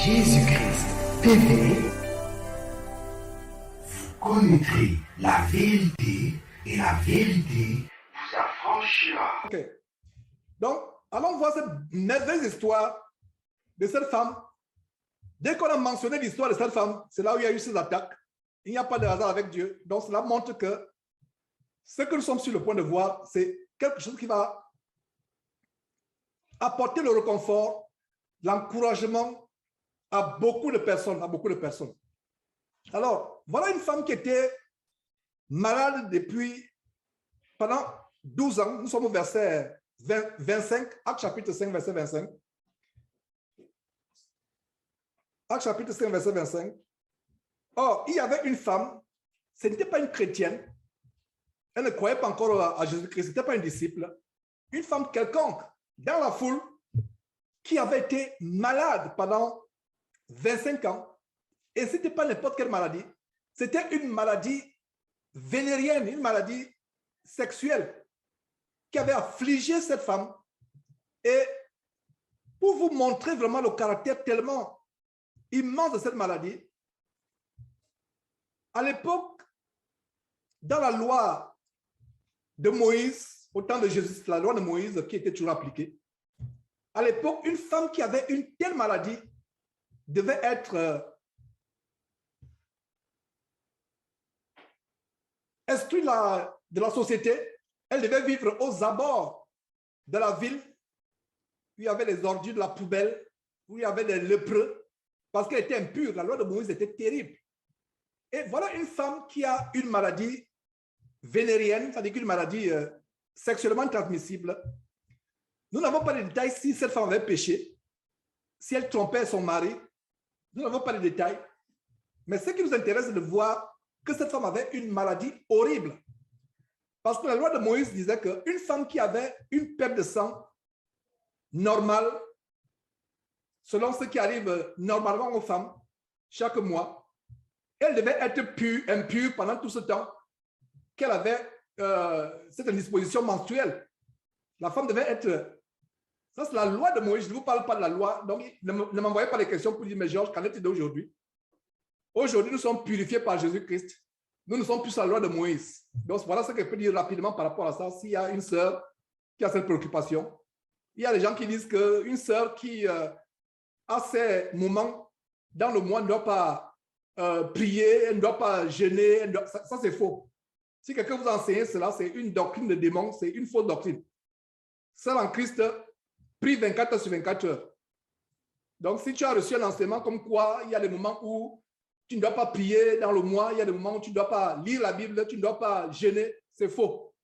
Jésus-Christ TV, vous connaîtrez la vérité et la vérité vous affranchira. Ok. Donc, allons voir cette merveilleuse histoire de cette femme. Dès qu'on a mentionné l'histoire de cette femme, c'est là où il y a eu ces attaques. Il n'y a pas de hasard avec Dieu. Donc, cela montre que ce que nous sommes sur le point de voir, c'est quelque chose qui va apporter le réconfort, l'encouragement à beaucoup de personnes, Alors, voilà une femme qui était malade pendant 12 ans. Nous sommes au verset 25, Actes chapitre 5, verset 25. Actes chapitre 5, verset 25. Or, il y avait une femme, ce n'était pas une chrétienne, elle ne croyait pas encore à Jésus-Christ, ce n'était pas une disciple, une femme quelconque dans la foule qui avait été malade pendant 25 ans. Et ce n'était pas n'importe quelle maladie, c'était une maladie vénérienne, une maladie sexuelle qui avait affligé cette femme. Et pour vous montrer vraiment le caractère tellement immense de cette maladie, à l'époque, dans la loi de Moïse, au temps de Jésus, la loi de Moïse qui était toujours appliquée, à l'époque, une femme qui avait une telle maladie devait être exclue de la société. Elle devait vivre aux abords de la ville où il y avait les ordures de la poubelle, où il y avait des lépreux, parce qu'elle était impure. La loi de Moïse était terrible. Et voilà une femme qui a une maladie vénérienne, c'est-à-dire une maladie sexuellement transmissible. Nous n'avons pas de détails si cette femme avait péché, si elle trompait son mari. Nous n'avons pas de détails. Mais ce qui nous intéresse, c'est de voir que cette femme avait une maladie horrible. Parce que la loi de Moïse disait qu'une femme qui avait une perte de sang normale, selon ce qui arrive normalement aux femmes chaque mois, elle devait être impure pendant tout ce temps qu'elle avait cette indisposition menstruelle. La femme devait être... Ça, c'est la loi de Moïse. Je ne vous parle pas de la loi. Donc, ne m'envoyez pas les questions pour dire, mais Georges, qu'en est-il d'aujourd'hui? Aujourd'hui, nous sommes purifiés par Jésus-Christ. Nous ne sommes plus à la loi de Moïse. Donc, voilà ce que je peux dire rapidement par rapport à ça. S'il y a une sœur qui a cette préoccupation, il y a des gens qui disent qu'une sœur qui a ces moments dans le mois ne doit pas prier, elle ne doit pas jeûner. Ça c'est faux. Si quelqu'un vous enseigne cela, c'est une doctrine de démon, c'est une fausse doctrine. Seul en Christ prie 24 heures sur 24 heures. Donc, si tu as reçu un enseignement comme quoi il y a des moments où tu ne dois pas prier dans le mois, il y a des moments où tu ne dois pas lire la Bible, tu ne dois pas jeûner, c'est faux.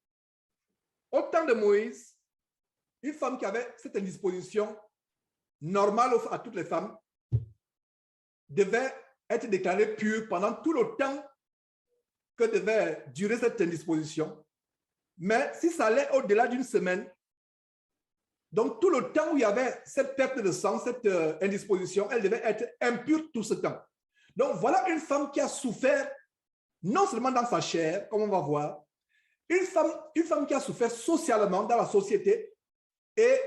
Au temps de Moïse, une femme qui avait cette indisposition normale à toutes les femmes devait être déclarée pure pendant tout le temps que devait durer cette indisposition. Mais si ça allait au-delà d'une semaine, donc tout le temps où il y avait cette perte de sang, cette indisposition, elle devait être impure tout ce temps. Donc voilà une femme qui a souffert, non seulement dans sa chair, comme on va voir, une femme qui a souffert socialement dans la société. Et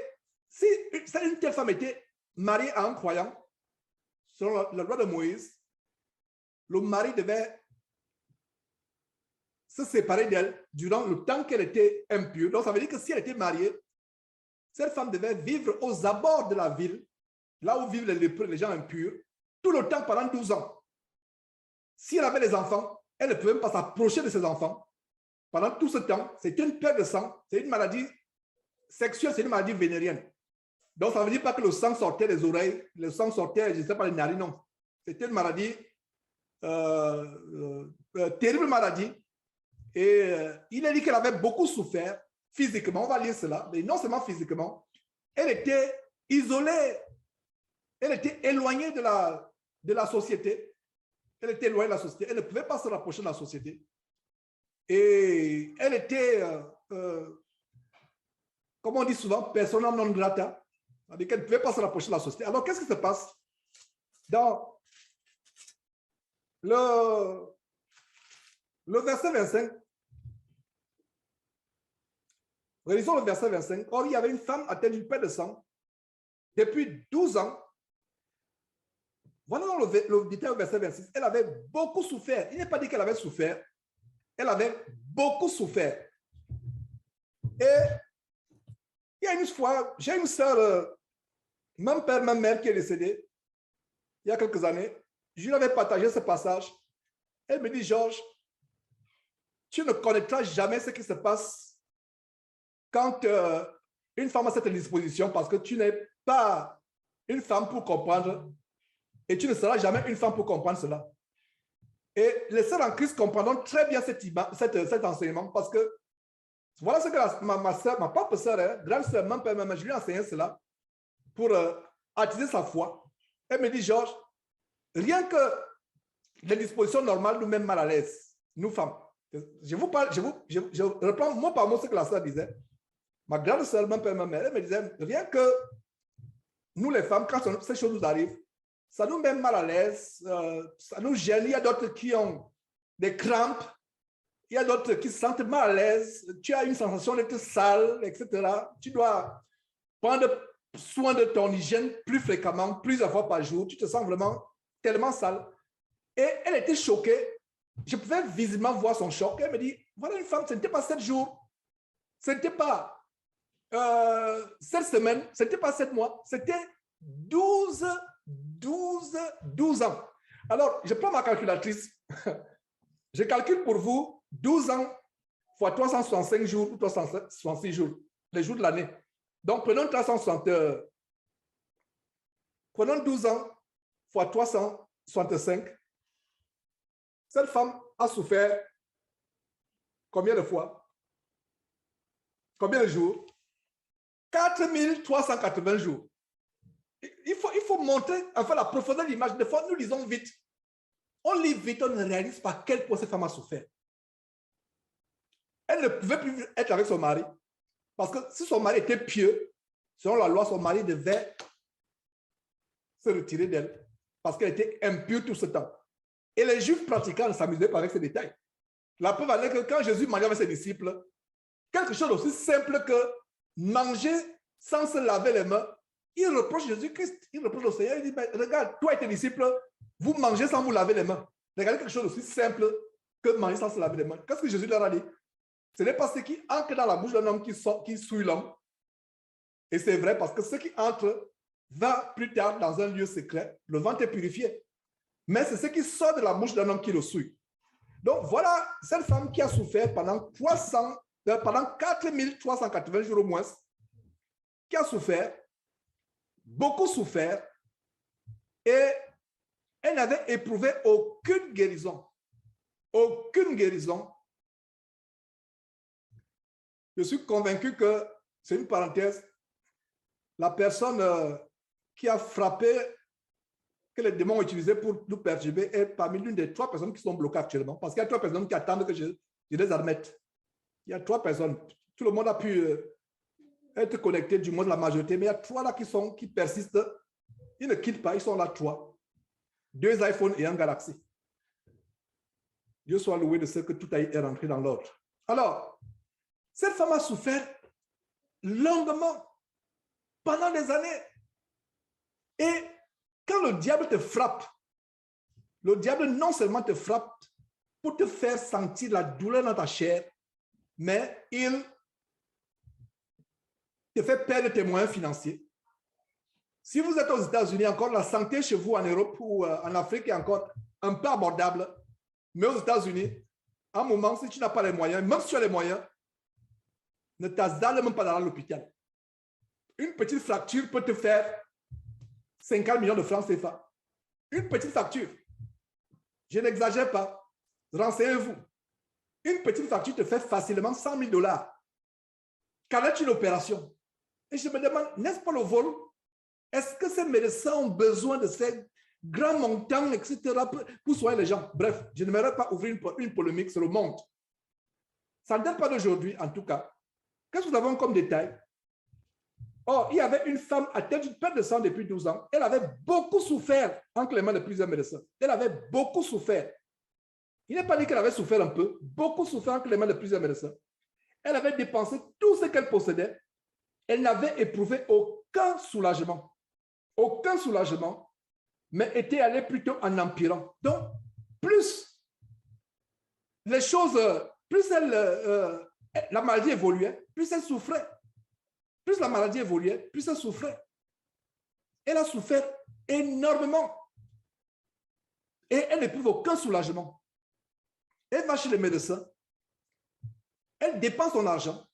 si une telle femme était mariée à un croyant, selon la loi de Moïse, le mari devait se séparer d'elle durant le temps qu'elle était impure. Donc ça veut dire que si elle était mariée, cette femme devait vivre aux abords de la ville, là où vivent les lépreux, les gens impurs, tout le temps pendant 12 ans. Si elle avait des enfants, elle ne pouvait même pas s'approcher de ses enfants. Pendant tout ce temps, c'est une perte de sang, c'est une maladie sexuelle, c'est une maladie vénérienne. Donc, ça ne veut dire pas que le sang sortait des oreilles, le sang sortait, je ne sais pas, des narines, non. C'était une maladie, terrible maladie. Et il a dit qu'elle avait beaucoup souffert physiquement, on va lire cela, mais non seulement physiquement, elle était isolée, elle était éloignée de la société. Elle était éloignée de la société, elle ne pouvait pas se rapprocher de la société. Et elle était, comme on dit souvent, persona non grata, c'est-à-dire qu'elle ne pouvait pas se rapprocher de la société. Alors, qu'est-ce qui se passe? Dans le verset 25, relisons le verset 25. Or, il y avait une femme atteinte d'une perte de sang depuis 12 ans. Voilà dans le détail au verset 26. Elle avait beaucoup souffert. Il n'est pas dit qu'elle avait souffert. Elle avait beaucoup souffert. Et il y a une fois, j'ai une soeur, même père, même mère qui est décédée, il y a quelques années. Je lui avais partagé ce passage. Elle me dit, Georges, tu ne connaîtras jamais ce qui se passe quand une femme a cette disposition parce que tu n'es pas une femme pour comprendre et tu ne seras jamais une femme pour comprendre cela. Et les sœurs en Christ comprendront très bien cet enseignement parce que voilà ce que ma propre sœur, grande sœur, je lui ai enseigné cela pour attiser sa foi. Elle me dit, Georges, rien que les dispositions normales nous mettent mal à l'aise, nous femmes. Je reprends mot par mot ce que la sœur disait. Ma grande sœur, ma mère, elle me disait, rien que nous les femmes, quand ces choses nous arrivent, ça nous met mal à l'aise, ça nous gêne. Il y a d'autres qui ont des crampes, il y a d'autres qui se sentent mal à l'aise, tu as une sensation d'être sale, etc. Tu dois prendre soin de ton hygiène plus fréquemment, plusieurs fois par jour. Tu te sens vraiment tellement sale. Et elle était choquée. Je pouvais visiblement voir son choc. Elle me dit, voilà une femme, ce n'était pas 7 jours, ce n'était pas 7 semaines, ce n'était pas 7 mois, c'était 12 ans. Alors, je prends ma calculatrice. Je calcule pour vous 12 ans fois 365 jours ou 366 jours, les jours de l'année. Donc, prenons 360. Prenons 12 ans fois 365. Cette femme a souffert combien de fois? Combien de jours? 4380 jours. Il faut montrer, enfin, la profondeur de l'image. Des fois, nous lisons vite. On lit vite, on ne réalise pas à quel point cette femme a souffert. Elle ne pouvait plus être avec son mari. Parce que si son mari était pieux, selon la loi, son mari devait se retirer d'elle. Parce qu'elle était impure tout ce temps. Et les Juifs pratiquants ne s'amusaient pas avec ces détails. La preuve est que quand Jésus mangeait avec ses disciples, quelque chose aussi simple que manger sans se laver les mains, il reproche Jésus-Christ, il reproche au Seigneur, il dit, regarde, toi et tes disciples, vous mangez sans vous laver les mains. Regardez quelque chose aussi simple que manger sans se laver les mains. Qu'est-ce que Jésus leur a dit? Ce n'est pas ce qui entre dans la bouche d'un homme qui souille l'homme. Et c'est vrai parce que ce qui entre va plus tard dans un lieu secret, le ventre est purifié. Mais c'est ce qui sort de la bouche d'un homme qui le souille. Donc voilà cette femme qui a souffert pendant 4380 jours au moins, qui a souffert, beaucoup souffert, et elle n'avait éprouvé aucune guérison. Aucune guérison. Je suis convaincu que, c'est une parenthèse, la personne qui a frappé, que les démons ont utilisé pour nous perturber, est parmi l'une des 3 personnes qui sont bloquées actuellement. Parce qu'il y a 3 personnes qui attendent que je les admette. Il y a 3 personnes. Tout le monde a pu être connecté, du moins la majorité, mais il y a 3 là qui persistent. Ils ne quittent pas, ils sont là 3. 2 iPhones et un Galaxy. Dieu soit loué de ce que tout est rentré dans l'ordre. Alors, cette femme a souffert longuement, pendant des années. Et quand le diable te frappe, le diable non seulement te frappe pour te faire sentir la douleur dans ta chair, mais il te fait perdre tes moyens financiers. Si vous êtes aux États-Unis, encore la santé chez vous en Europe ou en Afrique est encore un peu abordable, mais aux États-Unis, à un moment, si tu n'as pas les moyens, même si tu as les moyens, ne t'hasarde même pas dans l'hôpital. Une petite fracture peut te faire 50 millions de francs CFA. Une petite fracture. Je n'exagère pas. Renseignez-vous. Une petite fracture te fait facilement 100 000 $. Qu'en est une opération? Et je me demande, n'est-ce pas le vol? Est-ce que ces médecins ont besoin de ces grands montants, etc., pour soigner les gens? Bref, je n'aimerais pas ouvrir une polémique sur le monde. Ça ne date pas d'aujourd'hui, en tout cas. Qu'est-ce que nous avons comme détail? Or, il y avait une femme atteinte d'une perte de sang depuis 12 ans. Elle avait beaucoup souffert entre les mains de plusieurs médecins. Elle avait beaucoup souffert. Il n'est pas dit qu'elle avait souffert un peu. Beaucoup souffert entre les mains de plusieurs médecins. Elle avait dépensé tout ce qu'elle possédait. Elle n'avait éprouvé aucun soulagement. Aucun soulagement. mais était allé plutôt en empirant. Donc, plus les choses, plus la maladie évoluait, plus elle souffrait. Plus la maladie évoluait, plus elle souffrait. Elle a souffert énormément. Et elle n'éprouve aucun soulagement. Elle va chez les médecins. Elle dépense son argent.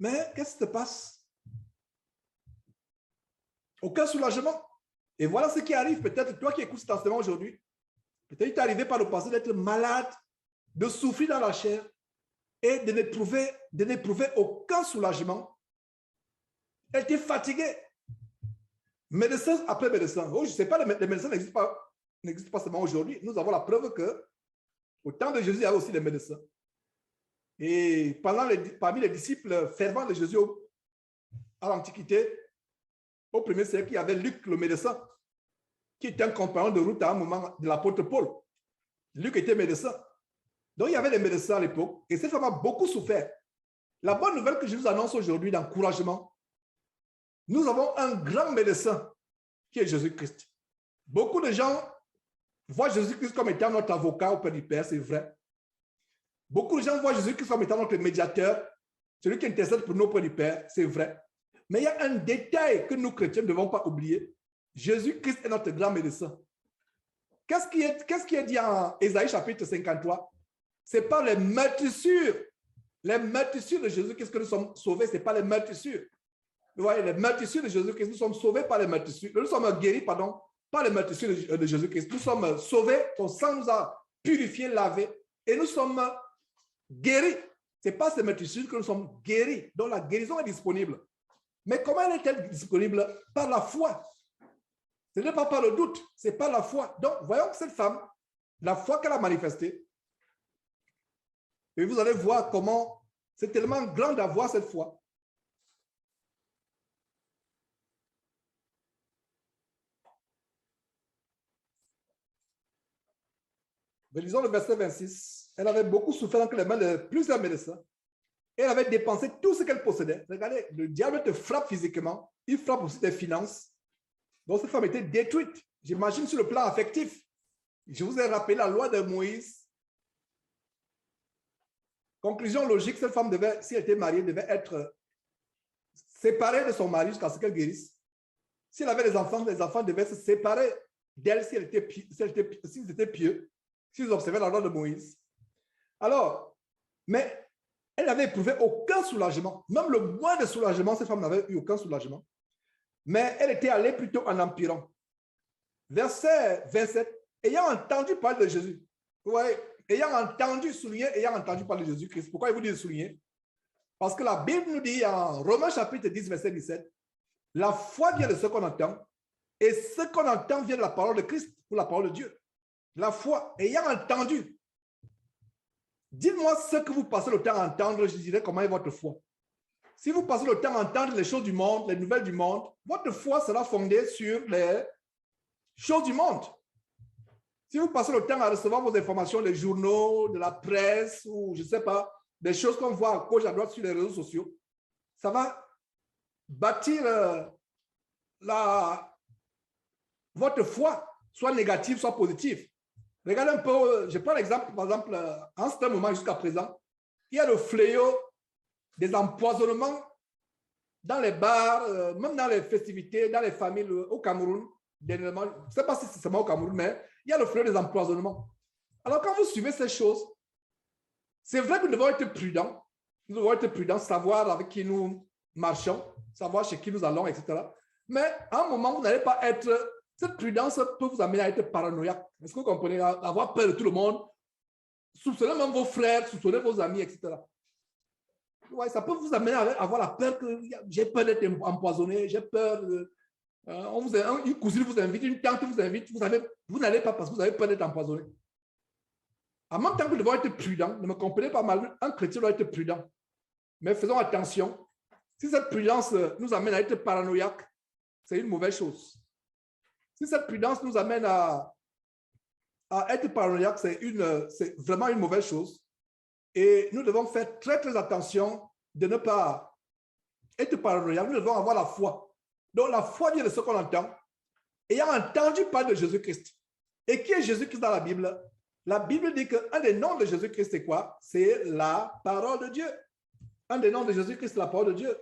Mais qu'est-ce qui se passe? Aucun soulagement. Et voilà ce qui arrive. Peut-être toi qui écoutes cet enseignement aujourd'hui, peut-être il t'est arrivé par le passé d'être malade, de souffrir dans la chair et de n'éprouver aucun soulagement. Elle était fatiguée. Médecin après médecin. Oh, je ne sais pas, les médecins n'existent pas seulement aujourd'hui. Nous avons la preuve que au temps de Jésus, il y avait aussi des médecins. Et parmi les disciples fervents de Jésus à l'Antiquité, au premier siècle, il y avait Luc le médecin, qui était un compagnon de route à un moment de l'apôtre Paul. Luc était médecin. Donc, il y avait des médecins à l'époque, et cette femme a beaucoup souffert. La bonne nouvelle que je vous annonce aujourd'hui d'encouragement, nous avons un grand médecin qui est Jésus-Christ. Beaucoup de gens voient Jésus-Christ comme étant notre avocat auprès du Père, c'est vrai. Beaucoup de gens voient Jésus-Christ comme étant notre médiateur, celui qui intercède pour nous auprès du Père, c'est vrai. Mais il y a un détail que nous, chrétiens, ne devons pas oublier. Jésus-Christ est notre grand médecin. Qu'est-ce qui est dit en Ésaïe chapitre 53? Ce n'est pas les meurtrissures de Jésus-Christ que nous sommes sauvés, ce n'est pas les meurtrissures. Vous voyez, les meurtrissures de Jésus-Christ, nous sommes sauvés par les meurtrissures. Nous sommes guéris, pardon, par les meurtrissures de Jésus-Christ. Nous sommes sauvés, son sang nous a purifiés, lavés, et nous sommes guéris. Ce n'est pas ces meurtrissures que nous sommes guéris. Donc la guérison est disponible. Mais comment elle est-elle disponible? Par la foi. Ce n'est pas par le doute, c'est par la foi. Donc, voyons que cette femme, la foi qu'elle a manifestée, et vous allez voir comment c'est tellement grand d'avoir cette foi. Lisons le verset 26. Elle avait beaucoup souffert entre les mains de plusieurs médecins. Elle avait dépensé tout ce qu'elle possédait. Regardez, le diable te frappe physiquement, il frappe aussi tes finances. Donc, cette femme était détruite. J'imagine sur le plan affectif. Je vous ai rappelé la loi de Moïse. Conclusion logique, cette femme devait, si elle était mariée, devait être séparée de son mari jusqu'à ce qu'elle guérisse. Si elle avait des enfants, les enfants devaient se séparer d'elle s'ils étaient pieux, s'ils observaient la loi de Moïse. Alors, mais elle n'avait éprouvé aucun soulagement. Même le moins de soulagement, cette femme n'avait eu aucun soulagement. Mais elle était allée plutôt en empirant. Verset 27, ayant entendu parler de Jésus. Vous voyez, ayant entendu parler de Jésus-Christ. Pourquoi il vous dit souligner? Parce que la Bible nous dit en Romains chapitre 10, verset 17, la foi vient de ce qu'on entend, et ce qu'on entend vient de la parole de Christ, ou la parole de Dieu. La foi, ayant entendu. Dites-moi ce que vous passez le temps à entendre, je dirais comment est votre foi. Si vous passez le temps à entendre les choses du monde, les nouvelles du monde, votre foi sera fondée sur les choses du monde. Si vous passez le temps à recevoir vos informations des journaux, de la presse, ou je ne sais pas, des choses qu'on voit à gauche, à droite sur les réseaux sociaux, ça va bâtir votre foi, soit négative, soit positive. Regardez un peu, je prends l'exemple, par exemple, en ce moment jusqu'à présent, il y a le fléau des empoisonnements dans les bars, même dans les festivités, dans les familles au Cameroun. Je ne sais pas si c'est seulement au Cameroun, mais il y a le fléau des empoisonnements. Alors, quand vous suivez ces choses, c'est vrai que nous devons être prudents. Nous devons être prudents, savoir avec qui nous marchons, savoir chez qui nous allons, etc. Mais à un moment, vous n'allez pas être... Cette prudence peut vous amener à être paranoïaque. Est-ce que vous comprenez? Avoir peur de tout le monde, soupçonner même vos frères, soupçonner vos amis, etc. Ouais, ça peut vous amener à avoir la peur que j'ai peur d'être empoisonné, j'ai peur. Une cousine vous invite, une tante vous invite, vous n'allez pas parce que vous avez peur d'être empoisonné. En même temps que nous devons être prudents, ne me comprenez pas mal, un chrétien doit être prudent. Mais faisons attention. Si cette prudence nous amène à être paranoïaque, c'est une mauvaise chose. Si cette prudence nous amène à être paranoïaque, c'est vraiment une mauvaise chose. Et nous devons faire très, très attention de ne pas être paranoïaque. Nous devons avoir la foi. Donc, la foi vient de ce qu'on entend. ayant entendu parler de Jésus-Christ. Et qui est Jésus-Christ dans la Bible? La Bible dit qu'un des noms de Jésus-Christ, c'est quoi? C'est la parole de Dieu. Un des noms de Jésus-Christ, c'est la parole de Dieu.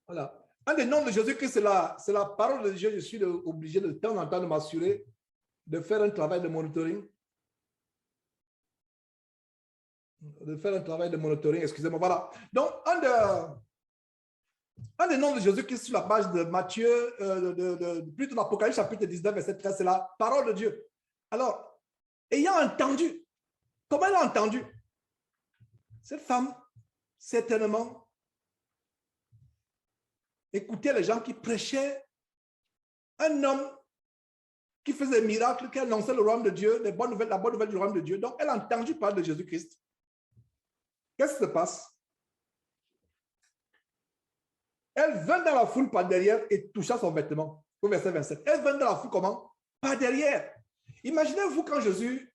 Voilà. Un des noms de Jésus-Christ, c'est la parole de Dieu. Je suis obligé de temps en temps de m'assurer de faire un travail de monitoring. Excusez-moi. Voilà. Donc, un des noms de Jésus-Christ sur la page de Matthieu, plutôt l'Apocalypse chapitre 19, verset 13, c'est la parole de Dieu. Alors, ayant entendu, comment elle a entendu? Cette femme, certainement, écoutait les gens qui prêchaient, un homme qui faisait des miracles, qui annonçait le royaume de Dieu, la bonne nouvelle du royaume de Dieu. Donc, elle a entendu parler de Jésus-Christ. Qu'est-ce qui se passe? Elle vint dans la foule par derrière et toucha son vêtement. Au verset 27. Elle vint dans la foule comment? Par derrière. Imaginez-vous quand Jésus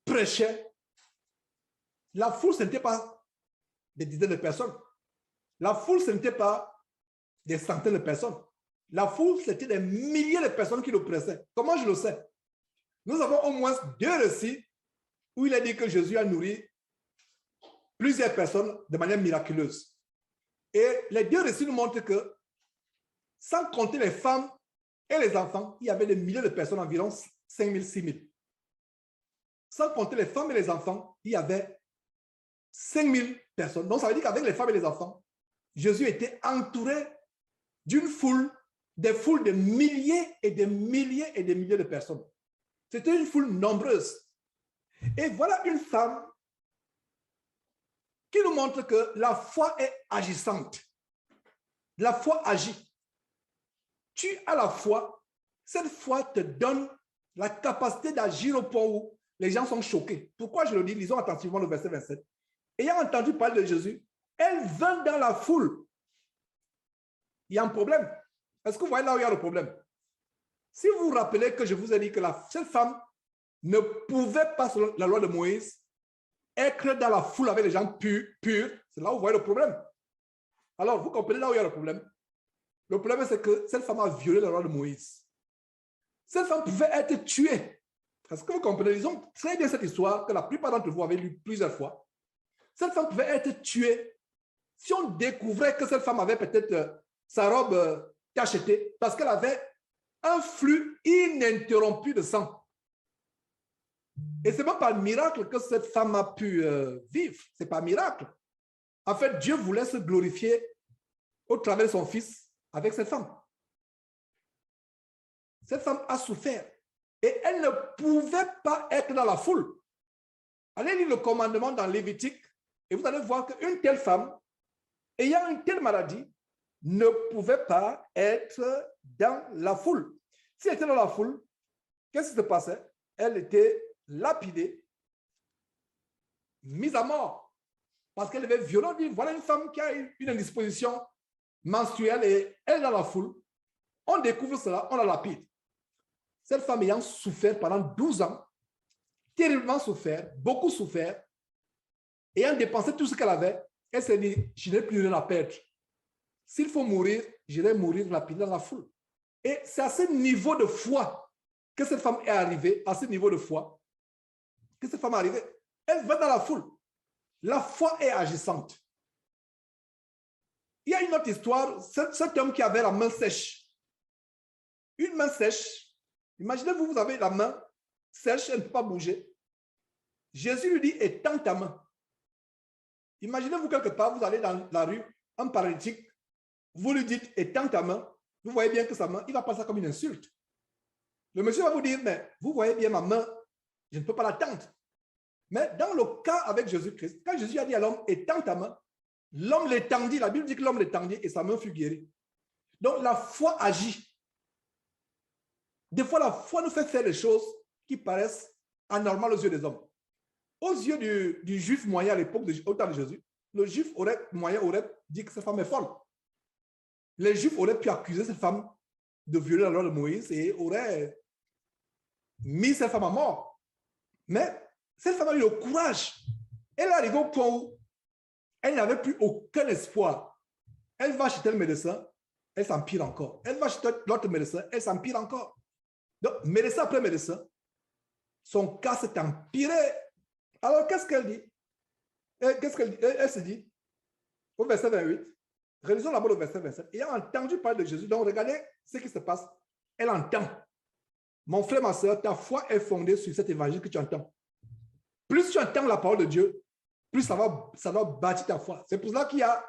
prêchait, la foule, ce n'était pas des dizaines de personnes. La foule, ce n'était pas des centaines de personnes. La foule, c'était des milliers de personnes qui le pressaient. Comment je le sais? Nous avons au moins 2 récits où il a dit que Jésus a nourri plusieurs personnes de manière miraculeuse. Et les 2 récits nous montrent que, sans compter les femmes et les enfants, il y avait des milliers de personnes, environ 5 000, 6 000. Sans compter les femmes et les enfants, il y avait 5 000 personnes. Donc, ça veut dire qu'avec les femmes et les enfants, Jésus était entouré d'une foule, des foules de milliers et de milliers et de milliers de personnes. C'était une foule nombreuse. Et voilà une femme qui nous montre que la foi est agissante. La foi agit. Tu as la foi. Cette foi te donne la capacité d'agir au point où les gens sont choqués. Pourquoi je le dis? Lisons attentivement le verset 27. Ayant entendu parler de Jésus, elle vint dans la foule. Il y a un problème. Est-ce que vous voyez là où il y a le problème? Si vous vous rappelez que je vous ai dit que cette femme ne pouvait pas, selon la loi de Moïse, être dans la foule avec les gens purs, c'est là où vous voyez le problème. Alors, vous comprenez là où il y a le problème? Le problème, c'est que cette femme a violé la loi de Moïse. Cette femme pouvait être tuée. Est-ce que vous comprenez? Disons très bien cette histoire que la plupart d'entre vous avez lu plusieurs fois. Cette femme pouvait être tuée si on découvrait que cette femme avait peut-être sa robe cachetée parce qu'elle avait un flux ininterrompu de sang. Et ce n'est pas par miracle que cette femme a pu vivre. Ce n'est pas un miracle. En fait, Dieu voulait se glorifier au travers de son Fils avec cette femme. Cette femme a souffert et elle ne pouvait pas être dans la foule. Allez lire le commandement dans Lévitique et vous allez voir qu'une telle femme, ayant une telle maladie, ne pouvait pas être dans la foule. Si elle était dans la foule, qu'est-ce qui se passait? Elle était lapidée, mise à mort, parce qu'elle avait violé. Voilà une femme qui a une indisposition menstruelle et elle est dans la foule. On découvre cela, on la lapide. Cette femme ayant souffert pendant 12 ans, terriblement souffert, beaucoup souffert, ayant dépensé tout ce qu'elle avait, elle s'est dit, je n'ai plus rien à perdre. S'il faut mourir, j'irai mourir lapidée dans la foule. Et c'est à ce niveau de foi que cette femme est arrivée, à ce niveau de foi, que cette femme est arrivée. Elle va dans la foule. La foi est agissante. Il y a une autre histoire, cet homme qui avait la main sèche. Une main sèche. Imaginez-vous, vous avez la main sèche, elle ne peut pas bouger. Jésus lui dit, étends ta main. Imaginez-vous quelque part, vous allez dans la rue, un paralytique, vous lui dites, étends ta main. Vous voyez bien que sa main, il va passer ça comme une insulte. Le monsieur va vous dire, mais vous voyez bien ma main, je ne peux pas la tendre. Mais dans le cas avec Jésus-Christ, quand Jésus a dit à l'homme, étends ta main, l'homme l'étendit, la Bible dit que l'homme l'étendit et sa main fut guérie. Donc la foi agit. Des fois, la foi nous fait faire des choses qui paraissent anormales aux yeux des hommes. Aux yeux du juif moyen à l'époque, au temps de Jésus, le juif moyen aurait dit que cette femme est folle. Les juifs auraient pu accuser cette femme de violer la loi de Moïse et auraient mis cette femme à mort. Mais cette femme a eu le courage. Elle est arrivée au point où Elle n'avait plus aucun espoir. Elle va chez tel médecin, elle s'empire encore. Elle va chez l'autre médecin, elle s'empire encore. Donc, médecin après médecin, son cas s'est empiré. Alors, qu'est-ce qu'elle dit? Elle se dit, au verset 28, réalisons d'abord le verset 27, ayant entendu parler de Jésus, donc regardez ce qui se passe. Elle entend. Mon frère, ma soeur, ta foi est fondée sur cet évangile que tu entends. Plus tu entends la parole de Dieu, plus ça va bâtir ta foi. C'est pour cela qu'il y a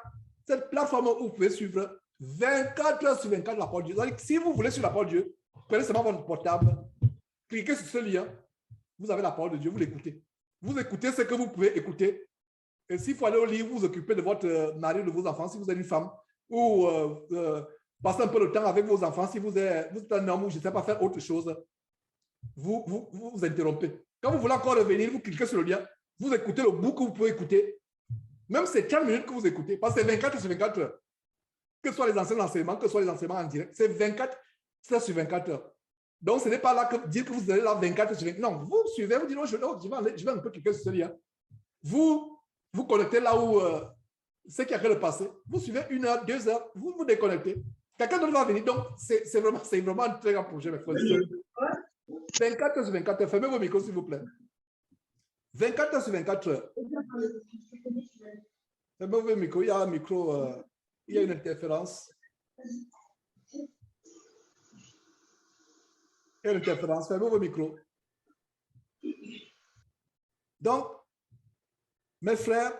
cette plateforme où vous pouvez suivre 24 heures sur 24 la parole de Dieu. C'est-à-dire que si vous voulez suivre la parole de Dieu, prenez seulement votre portable, cliquez sur ce lien, vous avez la parole de Dieu, vous l'écoutez. Vous écoutez ce que vous pouvez écouter. Et s'il faut aller au lit, vous vous occupez de votre mari, de vos enfants, si vous êtes une femme, ou passer un peu de temps avec vos enfants, si vous êtes un homme ou je ne sais pas faire autre chose, vous interrompez. Quand vous voulez encore revenir, vous cliquez sur le lien, vous écoutez le bout que vous pouvez écouter. Même c'est 30 minutes que vous écoutez, parce que c'est 24 sur 24 heures. Que ce soit les enseignements, que ce soit les enseignements en direct, c'est 24 sur 24 heures. Donc, ce n'est pas là que dire que vous allez là 24 sur 24. Non, vous suivez, vous dites, oh, je vais un peu cliquer sur ce lien. Vous connectez là où ce qui a fait le passé. Vous suivez 1 heure, 2 heures, vous vous déconnectez. Quelqu'un d'autre va venir. Donc, c'est vraiment un très grand projet, mes frères et sœurs. 24 heures sur 24 heures. Fermez vos micros, s'il vous plaît. 24 heures sur 24 heures. Fermez vos micros. Il y a un micro, il y a une interférence. Il y a une interférence. Fermez vos micros. Donc, mes frères,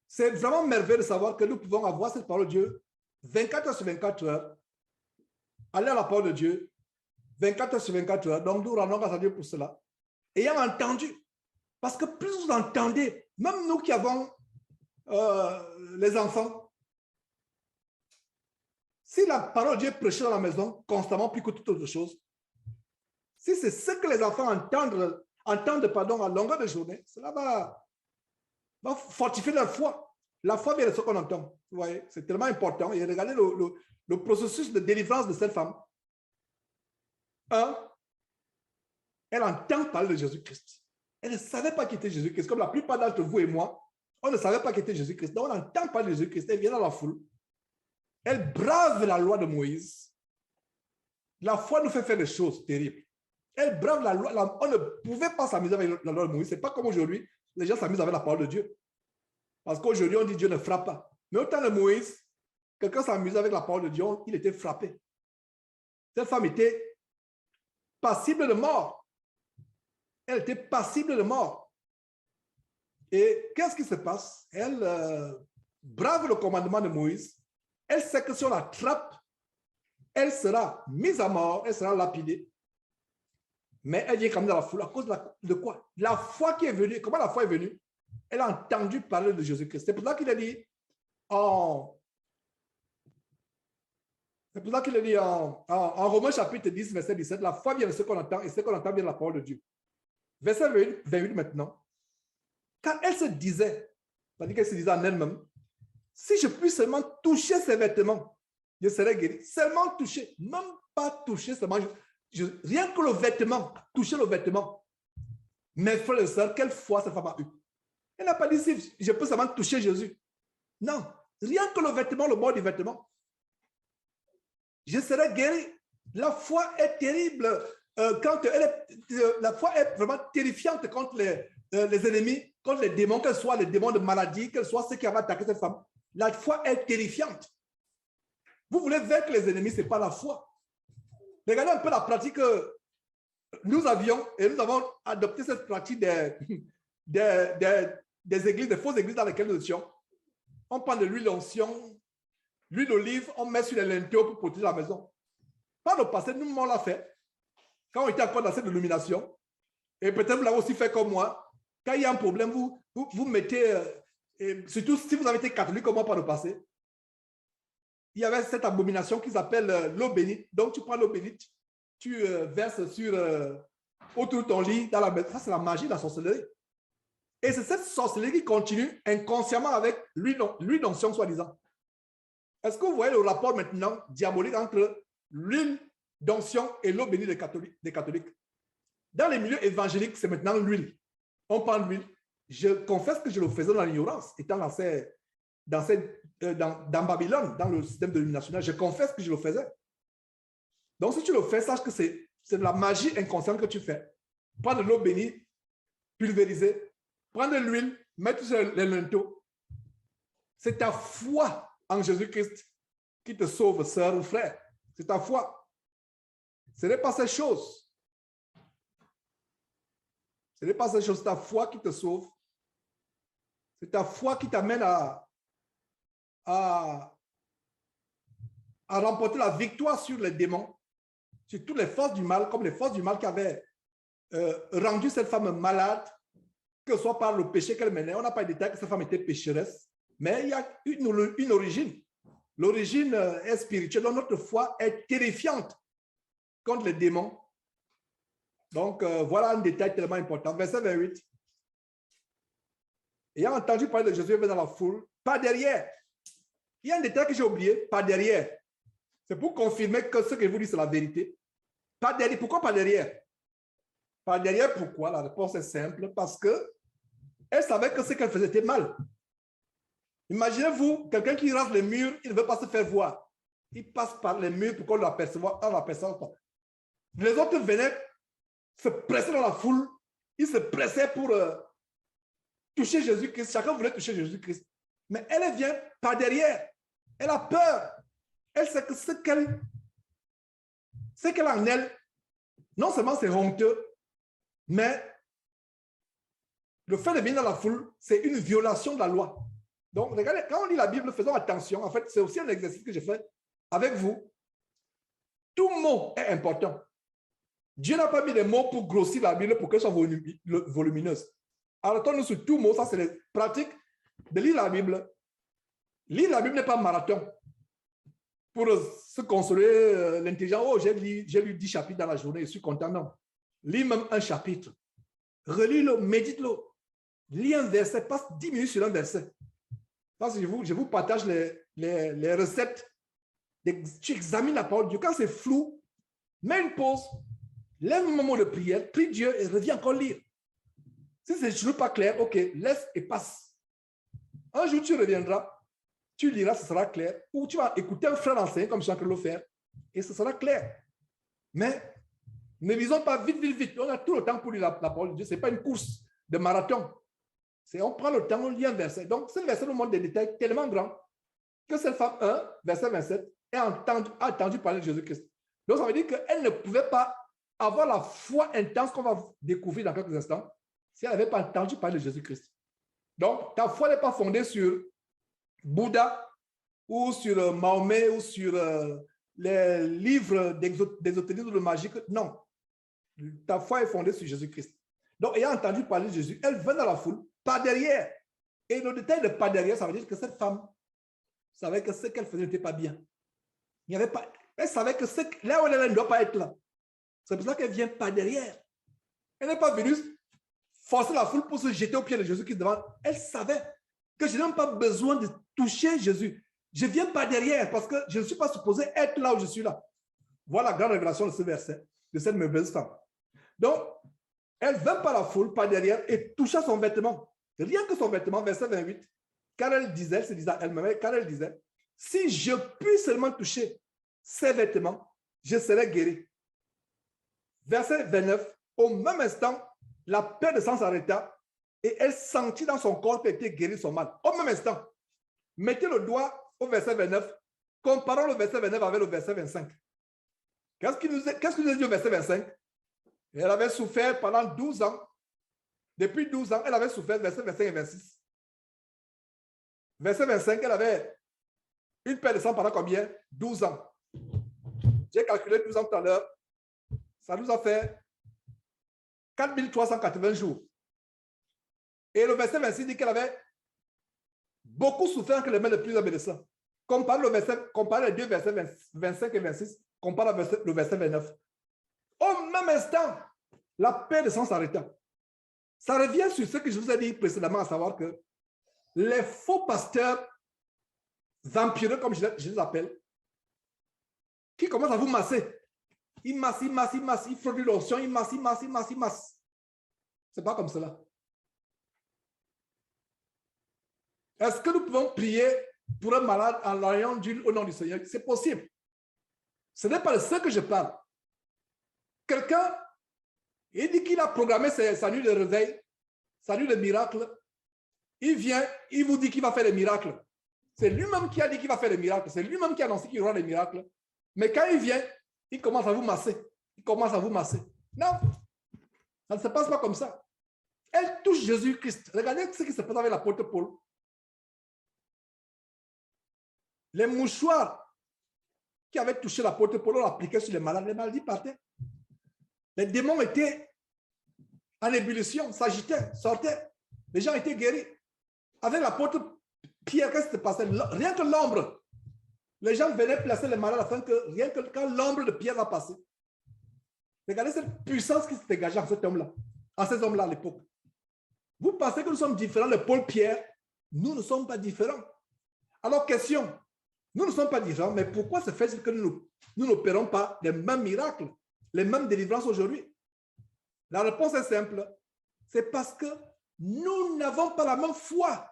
c'est vraiment merveilleux de savoir que nous pouvons avoir cette parole de Dieu 24 heures sur 24 heures, aller à la parole de Dieu 24 heures sur 24 heures. Donc, nous rendons grâce à Dieu pour cela. Ayant entendu, parce que plus vous entendez, même nous qui avons les enfants, si la parole de Dieu est prêchée dans la maison constamment plus que toute autre chose, si c'est ce que les enfants entendent à longueur de journée, cela va fortifier leur foi. La foi vient de ce qu'on entend. Vous voyez, c'est tellement important. Et regardez le processus de délivrance de cette femme. Elle entend parler de Jésus-Christ. Elle ne savait pas qui était Jésus-Christ. Comme la plupart d'entre vous et moi, on ne savait pas qui était Jésus-Christ. Donc, on entend parler de Jésus-Christ. Elle vient dans la foule. Elle brave la loi de Moïse. La foi nous fait faire des choses terribles. Elle brave la loi. On ne pouvait pas s'amuser avec la loi de Moïse. Ce n'est pas comme aujourd'hui. Les gens s'amusent avec la parole de Dieu. Parce qu'aujourd'hui, on dit Dieu ne frappe pas. Mais au temps de Moïse, quelqu'un s'amusait avec la parole de Dieu, il était frappé. Cette femme était passible de mort. Elle était passible de mort. Et qu'est-ce qui se passe? Elle brave le commandement de Moïse. Elle sait que si on l'attrape, elle sera mise à mort, elle sera lapidée. Mais elle vient quand même dans la foule à cause de quoi? La foi qui est venue. Comment la foi est venue? Elle a entendu parler de Jésus-Christ. C'est pour ça qu'il a dit en Romains chapitre 10, verset 17, la foi vient de ce qu'on entend et ce qu'on entend vient de la parole de Dieu. Verset 28 maintenant. Quand elle se disait, c'est-à-dire qu'elle se disait en elle-même, si je puis seulement toucher ses vêtements, je serai guéri. Seulement toucher, même pas toucher seulement. Rien que le vêtement, toucher le vêtement. Mes frères et sœurs, quelle foi cette femme a eu? Elle n'a pas dit si je peux seulement toucher Jésus. Non, rien que le vêtement, le bord du vêtement. Je serai guéri. La foi est terrible. La foi est vraiment terrifiante contre les ennemis, contre les démons, qu'elles soient les démons de maladie, qu'elles soient ceux qui avaient attaqué cette femme. La foi est terrifiante. Vous voulez vaincre les ennemis, ce n'est pas la foi. Regardez un peu la pratique que nous avions, et nous avons adopté cette pratique des églises, des fausses églises dans lesquelles nous étions. On prend de l'huile d'onction, l'huile d'olive, on met sur les linteaux pour protéger la maison. Par le passé, nous, on l'a fait. Quand on était encore dans cette illumination, et peut-être vous l'avez aussi fait comme moi, quand il y a un problème, vous mettez, et surtout si vous avez été catholique comme moi par le passé, il y avait cette abomination qu'ils appellent l'eau bénite. Donc, tu prends l'eau bénite, tu verses autour de ton lit dans la maison. Ça, c'est la magie de la sorcellerie. Et c'est cette sorcellerie qui continue inconsciemment avec l'huile d'onction, soi-disant. Est-ce que vous voyez le rapport maintenant diabolique entre l'huile d'onction et l'eau bénite des catholiques? Dans les milieux évangéliques, c'est maintenant l'huile. On prend l'huile. je confesse que je le faisais dans l'ignorance, étant dans Babylone, dans le système de l'illumination. Je confesse que je le faisais. Donc, si tu le fais, sache que c'est de la magie inconsciente que tu fais. Prends de l'eau bénie, pulvérisée, prends de l'huile, mettre sur les linteaux. C'est ta foi en Jésus-Christ qui te sauve, sœur ou frère. C'est ta foi. Ce n'est pas ces choses. Ce n'est pas ces choses. C'est ta foi qui te sauve. C'est ta foi qui t'amène à remporter la victoire sur les démons, sur toutes les forces du mal, comme les forces du mal qui avaient rendu cette femme malade, que ce soit par le péché qu'elle menait. On n'a pas de détail que cette femme était pécheresse, mais il y a une origine. L'origine est spirituelle. Donc notre foi est terrifiante contre les démons. Donc voilà un détail tellement important. Verset 28. Ayant entendu parler de Jésus, il venait dans la foule, pas derrière. Il y a un détail que j'ai oublié, pas derrière. C'est pour confirmer que ce que je vous dis, c'est la vérité. Pas derrière. Pourquoi pas derrière? Pas derrière, pourquoi? La réponse est simple, parce qu'elle savait que ce qu'elle faisait était mal. Imaginez-vous, quelqu'un qui rase les murs, il ne veut pas se faire voir. Il passe par les murs pour qu'on l'aperçoive pas. Les autres venaient se presser dans la foule. Ils se pressaient pour toucher Jésus-Christ. Chacun voulait toucher Jésus-Christ. Mais elle vient par derrière. Elle a peur. Elle sait que ce qu'elle a en elle, non seulement c'est honteux, mais le fait de venir dans la foule, c'est une violation de la loi. Donc, regardez, quand on lit la Bible, faisons attention. En fait, c'est aussi un exercice que j'ai fait avec vous. Tout mot est important. Dieu n'a pas mis des mots pour grossir la Bible pour qu'elle soit volumineuse. Arrêtons-nous sur tout mot. Ça, c'est les pratiques de lire la Bible. Lire la Bible n'est pas un marathon. Pour se consoler l'intelligence. Oh, j'ai lu 10 chapitres dans la journée, je suis content. Non. Lis même un chapitre. Relis-le, médite-le. Lis un verset, passe 10 minutes sur un verset. Parce que je vous partage les recettes. Tu examines la parole de Dieu. Quand c'est flou, mets une pause, lève un moment de prière, prie Dieu et reviens encore lire. Si c'est toujours pas clair, ok, laisse et passe. Un jour, tu reviendras, tu liras, ce sera clair. Ou tu vas écouter un frère enseigner comme je suis en train de le faire et ce sera clair. Mais ne lisons pas vite. On a tout le temps pour lire la parole de Dieu. Ce n'est pas une course de marathon. On prend le temps, on lit un verset. Donc, ce verset nous montre des détails tellement grands que cette femme 1, verset 27, a entendu parler de Jésus-Christ. Donc, ça veut dire qu'elle ne pouvait pas avoir la foi intense qu'on va découvrir dans quelques instants si elle n'avait pas entendu parler de Jésus-Christ. Donc, ta foi n'est pas fondée sur Bouddha ou sur Mahomet ou sur les livres d'ésotérisme ou de magie. Non. Ta foi est fondée sur Jésus-Christ. Donc, ayant entendu parler de Jésus, elle vint dans la foule, pas derrière. Et le détail de pas derrière, ça veut dire que cette femme savait que ce qu'elle faisait n'était pas bien. Il n'y avait pas, elle savait que là où elle ne doit pas être là. C'est pour ça qu'elle vient pas derrière. Elle n'est pas venue forcer la foule pour se jeter au pied de Jésus-Christ devant. Elle savait que je n'ai même pas besoin de toucher Jésus. Je viens pas derrière parce que je ne suis pas supposé être là où je suis là. Voilà la grande révélation de ce verset, de cette merveilleuse femme. Donc, elle vint par la foule, pas derrière, et toucha son vêtement. Rien que son vêtement, verset 28. Car elle disait, elle se disait elle-même, car elle disait, si je puis seulement toucher ses vêtements, je serai guéri. Verset 29. Au même instant, la perte de sang s'arrêta et elle sentit dans son corps qu'elle était guérie de son mal. Au même instant, mettez le doigt au verset 29. Comparons le verset 29 avec le verset 25. Qu'est-ce qu'il nous dit au verset 25? Elle avait souffert pendant 12 ans. Depuis 12 ans, elle avait souffert, verset 25 et 26. Verset 25, elle avait une perte de sang pendant combien? 12 ans. J'ai calculé 12 ans tout à l'heure. Ça nous a fait 4380 jours. Et le verset 26 dit qu'elle avait beaucoup souffert que les mains de plusieurs médecins. Compare les deux versets 25 et 26, compare le verset 29. Au même instant, la perte de sang s'arrêta. Ça revient sur ce que je vous ai dit précédemment, à savoir que les faux pasteurs vampireux, comme je les appelle, qui commencent à vous masser. Ils massent, ils frottent de lotion, ils massent. C'est pas comme cela. Est-ce que nous pouvons prier pour un malade en l'ayant d'huile au nom du Seigneur? C'est possible. Ce n'est pas de ce que je parle. Quelqu'un, il dit qu'il a programmé sa nuit de réveil, sa nuit de miracle. Il vient, il vous dit qu'il va faire des miracles. C'est lui-même qui a dit qu'il va faire des miracles. C'est lui-même qui a annoncé qu'il y aura des miracles. Mais quand il vient, il commence à vous masser. Il commence à vous masser. Non, ça ne se passe pas comme ça. Elle touche Jésus-Christ. Regardez ce qui se passe avec l'apôtre Paul. Les mouchoirs qui avaient touché l'apôtre Paul, on l'appliquait sur les malades. Les maladies partaient. Les démons étaient en ébullition, s'agitaient, sortaient. Les gens étaient guéris. Avec l'apôtre Pierre, qu'est-ce qui se passait? Rien que l'ombre. Les gens venaient placer les malades afin que rien que quand l'ombre de Pierre va passer. Regardez cette puissance qui se dégageait en cet homme-là, en ces hommes-là à l'époque. Vous pensez que nous sommes différents de Paul Pierre? Nous ne sommes pas différents. Alors, question, nous ne sommes pas différents, mais pourquoi se fait-il que nous n'opérons pas les mêmes miracles, les mêmes délivrances aujourd'hui? La réponse est simple. C'est parce que nous n'avons pas la même foi.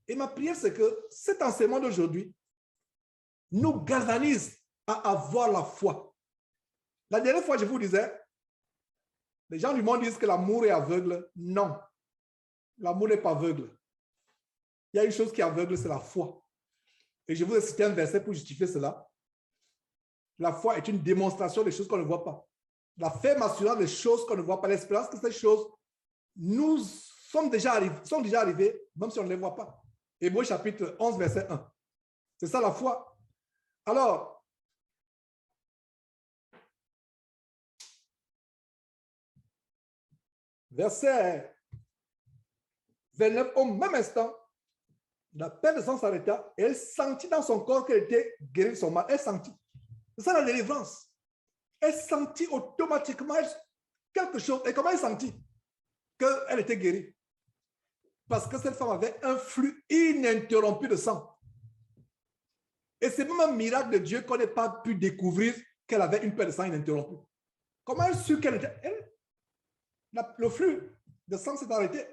Et ma prière, c'est que cet enseignement d'aujourd'hui nous galvanise à avoir la foi. La dernière fois, je vous disais, les gens du monde disent que l'amour est aveugle. Non, l'amour n'est pas aveugle. Il y a une chose qui est aveugle, c'est la foi. Et je vous ai cité un verset pour justifier cela. La foi est une démonstration des choses qu'on ne voit pas. La ferme assurance des choses qu'on ne voit pas. L'espérance que ces choses nous sont déjà arrivées, même si on ne les voit pas. Hébreux chapitre 11, verset 1. C'est ça la foi. Alors, verset 29, au même instant, la peine de sang s'arrêta et elle sentit dans son corps qu'elle était guérie de son mal. Elle sentit. C'est ça la délivrance. Elle sentit automatiquement quelque chose. Et comment elle sentit qu'elle était guérie? Parce que cette femme avait un flux ininterrompu de sang. Et c'est même un miracle de Dieu qu'on n'ait pas pu découvrir qu'elle avait une perte de sang ininterrompue. Comment elle sut qu'elle était... le flux de sang s'est arrêté.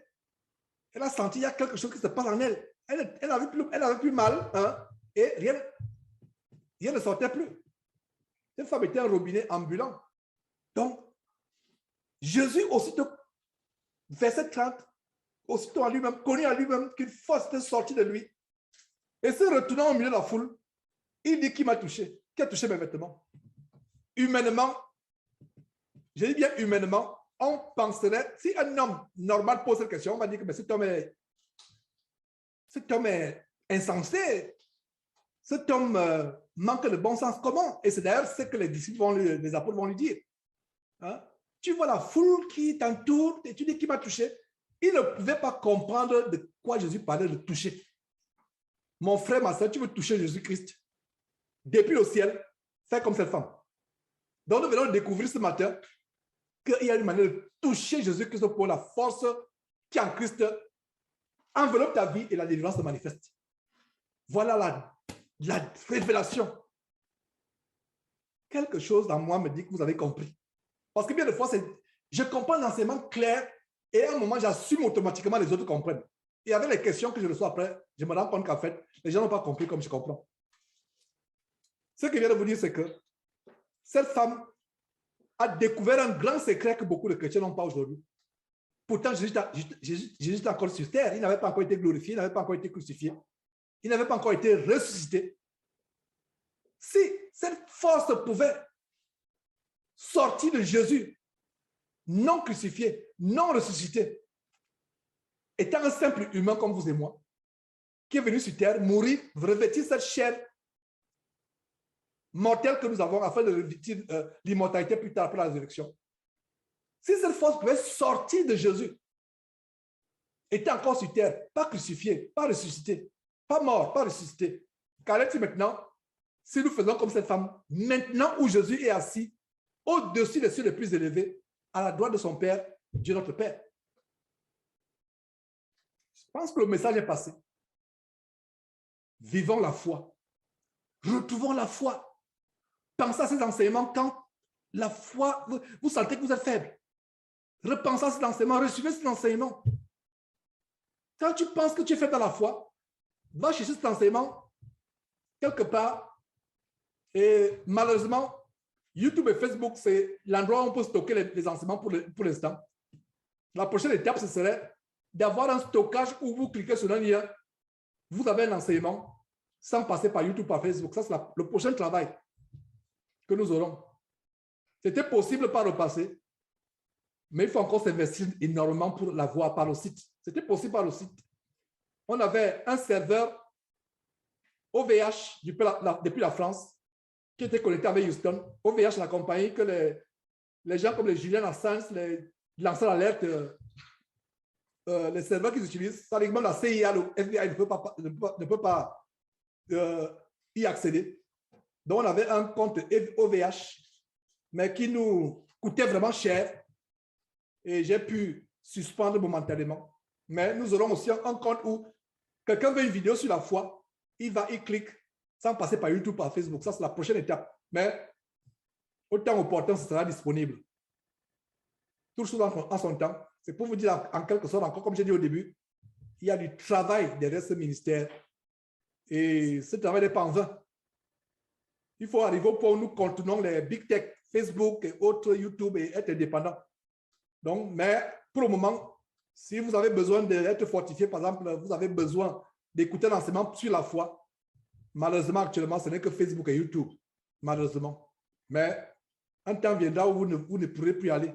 Elle a senti qu'il y a quelque chose qui se passe en elle. Elle avait plus mal, hein, et rien ne sortait plus. Cette femme était un robinet ambulant. Donc, Jésus, aussitôt, verset 30, aussitôt en lui-même, connu en lui-même qu'une force était sortie de lui. Et se retournant au milieu de la foule, il dit qui m'a touché, qui a touché mes vêtements. Humainement, je dis bien humainement, on penserait, si un homme normal pose cette question, on va dire que mais cet homme est insensé, cet homme manque de bon sens. Comment? Et c'est d'ailleurs ce que les disciples, les apôtres vont lui dire. Hein? Tu vois la foule qui t'entoure et tu dis qui m'a touché. Il ne pouvait pas comprendre de quoi Jésus parlait de toucher. Mon frère, ma soeur, tu veux toucher Jésus-Christ depuis le ciel, fais comme cette femme. Donc nous venons de découvrir ce matin qu'il y a une manière de toucher Jésus-Christ pour la force qui en Christ enveloppe ta vie et la délivrance se manifeste. Voilà la révélation. Quelque chose dans moi me dit que vous avez compris. Parce que bien des fois, je comprends l'enseignement clair et à un moment, j'assume automatiquement les autres comprennent. Et avec les questions que je reçois après, je me rends compte qu'en fait, les gens n'ont pas compris comme je comprends. Ce que je viens de vous dire, c'est que cette femme a découvert un grand secret que beaucoup de chrétiens n'ont pas aujourd'hui. Pourtant, Jésus était encore sur terre. Il n'avait pas encore été glorifié, il n'avait pas encore été crucifié. Il n'avait pas encore été ressuscité. Si cette force pouvait sortir de Jésus, non crucifié, non ressuscité, étant un simple humain comme vous et moi, qui est venu sur terre, mourir, revêtir cette chair mortelle que nous avons afin de revêtir l'immortalité plus tard après la résurrection. Si cette force pouvait sortir de Jésus, était encore sur terre, pas crucifié, pas ressuscité, pas mort, pas ressuscité, qu'allait-il maintenant si nous faisons comme cette femme, maintenant où Jésus est assis, au-dessus des cieux les plus élevés, à la droite de son Père, Dieu notre Père? Je pense que le message est passé. Vivons la foi. Retrouvons la foi. Pensez à ces enseignements quand la foi, vous sentez que vous êtes faible. Repensez à cet enseignement, recevez cet enseignement. Quand tu penses que tu es faible dans la foi, va chercher cet enseignement quelque part. Et malheureusement, YouTube et Facebook, c'est l'endroit où on peut stocker les enseignements pour l'instant. La prochaine étape, ce serait d'avoir un stockage où vous cliquez sur un lien, vous avez un enseignement sans passer par YouTube, par Facebook. Ça, c'est le prochain travail que nous aurons. C'était possible par le passé, mais il faut encore s'investir énormément pour l'avoir par le site. C'était possible par le site. On avait un serveur OVH depuis la France qui était connecté avec Houston. OVH, la compagnie que les gens comme les Julian Assange, les lanceurs d'alerte, les serveurs qu'ils utilisent, ça uniquement la CIA, le FBI ne peut pas y accéder. Donc, on avait un compte OVH, mais qui nous coûtait vraiment cher. Et j'ai pu suspendre momentanément. Mais nous aurons aussi un compte où quelqu'un veut une vidéo sur la foi, il clique sans passer par YouTube, par Facebook. Ça, c'est la prochaine étape. Mais au temps opportun, ce sera disponible. Tout chose en son temps. C'est pour vous dire en quelque sorte, encore comme j'ai dit au début, il y a du travail derrière ce ministère. Et ce travail n'est pas en vain. Il faut arriver au point où nous contournons les big tech, Facebook et autres, YouTube, et être indépendants. Donc, mais pour le moment, si vous avez besoin d'être fortifié, par exemple, vous avez besoin d'écouter l'enseignement sur la foi, malheureusement, actuellement, ce n'est que Facebook et YouTube, malheureusement. Mais un temps viendra où vous ne pourrez plus y aller.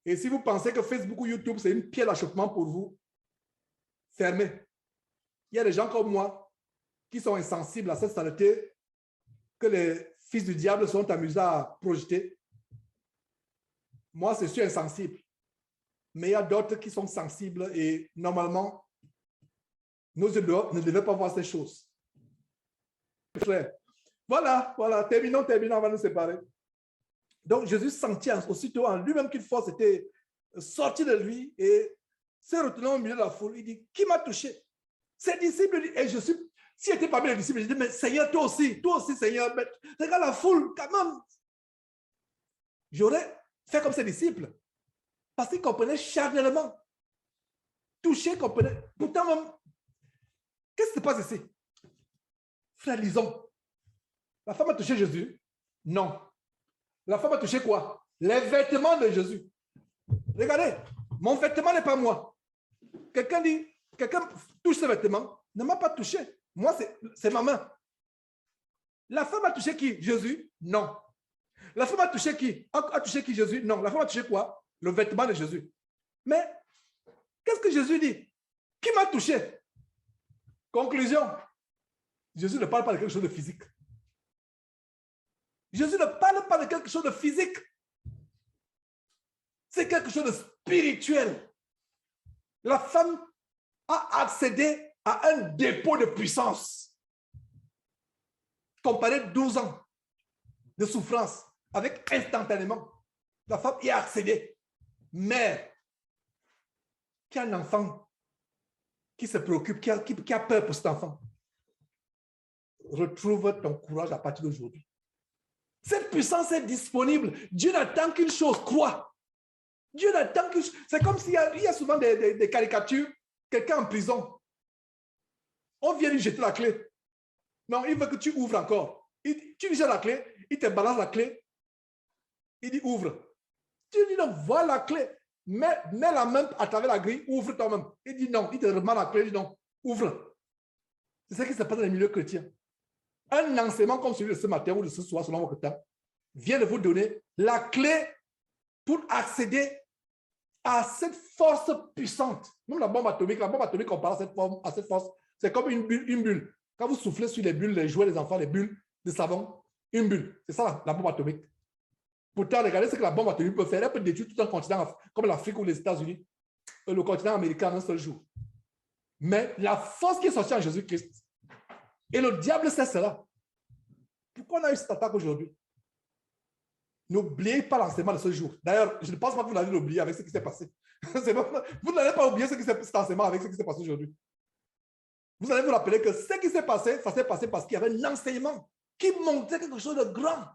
Et si vous pensez que Facebook ou YouTube, c'est une pierre d'achoppement pour vous, fermez. Il y a des gens comme moi qui sont insensibles à cette saleté que les fils du diable sont amusés à projeter. Moi, je suis insensible. Mais il y a d'autres qui sont sensibles et normalement, nos yeux ne devaient pas voir ces choses. Frère. Voilà, terminons, on va nous séparer. Donc, Jésus sentit aussitôt en lui-même qu'une force était sortie de lui et se retenant au milieu de la foule, il dit, qui m'a touché? Ses disciples disent, et je suis, s'il n'était pas bien les disciples, je dis, mais Seigneur, toi aussi, Seigneur, regarde la foule, quand même. J'aurais fait comme ses disciples, parce qu'ils comprenaient charnellement. Touché, comprenaient. Pourtant, même, qu'est-ce qui se passe ici? Frère, lisons. La femme a touché Jésus? Non. La femme a touché quoi? Les vêtements de Jésus. Regardez, mon vêtement n'est pas moi. Quelqu'un touche ce vêtement, ne m'a pas touché. Moi, c'est ma main. La femme a touché qui? Jésus? Non. La femme a touché qui? A touché qui? Jésus? Non. La femme a touché quoi? Le vêtement de Jésus. Mais, qu'est-ce que Jésus dit? Qui m'a touché? Conclusion. Jésus ne parle pas de quelque chose de physique. Jésus ne parle pas de quelque chose de physique. C'est quelque chose de spirituel. La femme a accédé à un dépôt de puissance. Comparé 12 ans de souffrance avec instantanément. La femme y a accédé. Mère, qui a un enfant qui se préoccupe, qui a peur pour cet enfant, retrouve ton courage à partir d'aujourd'hui. Cette puissance est disponible. Dieu n'attend qu'une chose, crois. Dieu n'attend qu'une chose. C'est comme s'il y a souvent des caricatures, quelqu'un en prison. On vient lui jeter la clé. Non, il veut que tu ouvres encore. Tu lui jettes la clé, il te balance la clé. Il dit ouvre. Tu lui dis non, voilà la clé. Mets la main à travers la grille, ouvre toi-même. Il dit non, il te remet la clé, il dit non, ouvre. C'est ça qui se passe dans les milieux chrétiens. Un enseignement comme celui de ce matin ou de ce soir, selon votre temps, vient de vous donner la clé pour accéder à cette force puissante. Même la bombe atomique, on parle à cette force, c'est comme une bulle. Quand vous soufflez sur les bulles, les jouets, les enfants, les bulles de savon, une bulle. C'est ça la bombe atomique. Pourtant, regardez ce que la bombe atomique peut faire. Elle peut détruire tout un continent comme l'Afrique ou les États-Unis, le continent américain en un seul jour. Mais la force qui est sortie en Jésus-Christ, et le diable sait cela. Pourquoi on a eu cette attaque aujourd'hui? N'oubliez pas l'enseignement de ce jour. D'ailleurs, je ne pense pas que vous allez l'oublier avec ce qui s'est passé. Vous n'allez pas oublier cet enseignement avec ce qui s'est passé aujourd'hui. Vous allez vous rappeler que ce qui s'est passé, ça s'est passé parce qu'il y avait un enseignement qui montrait quelque chose de grand.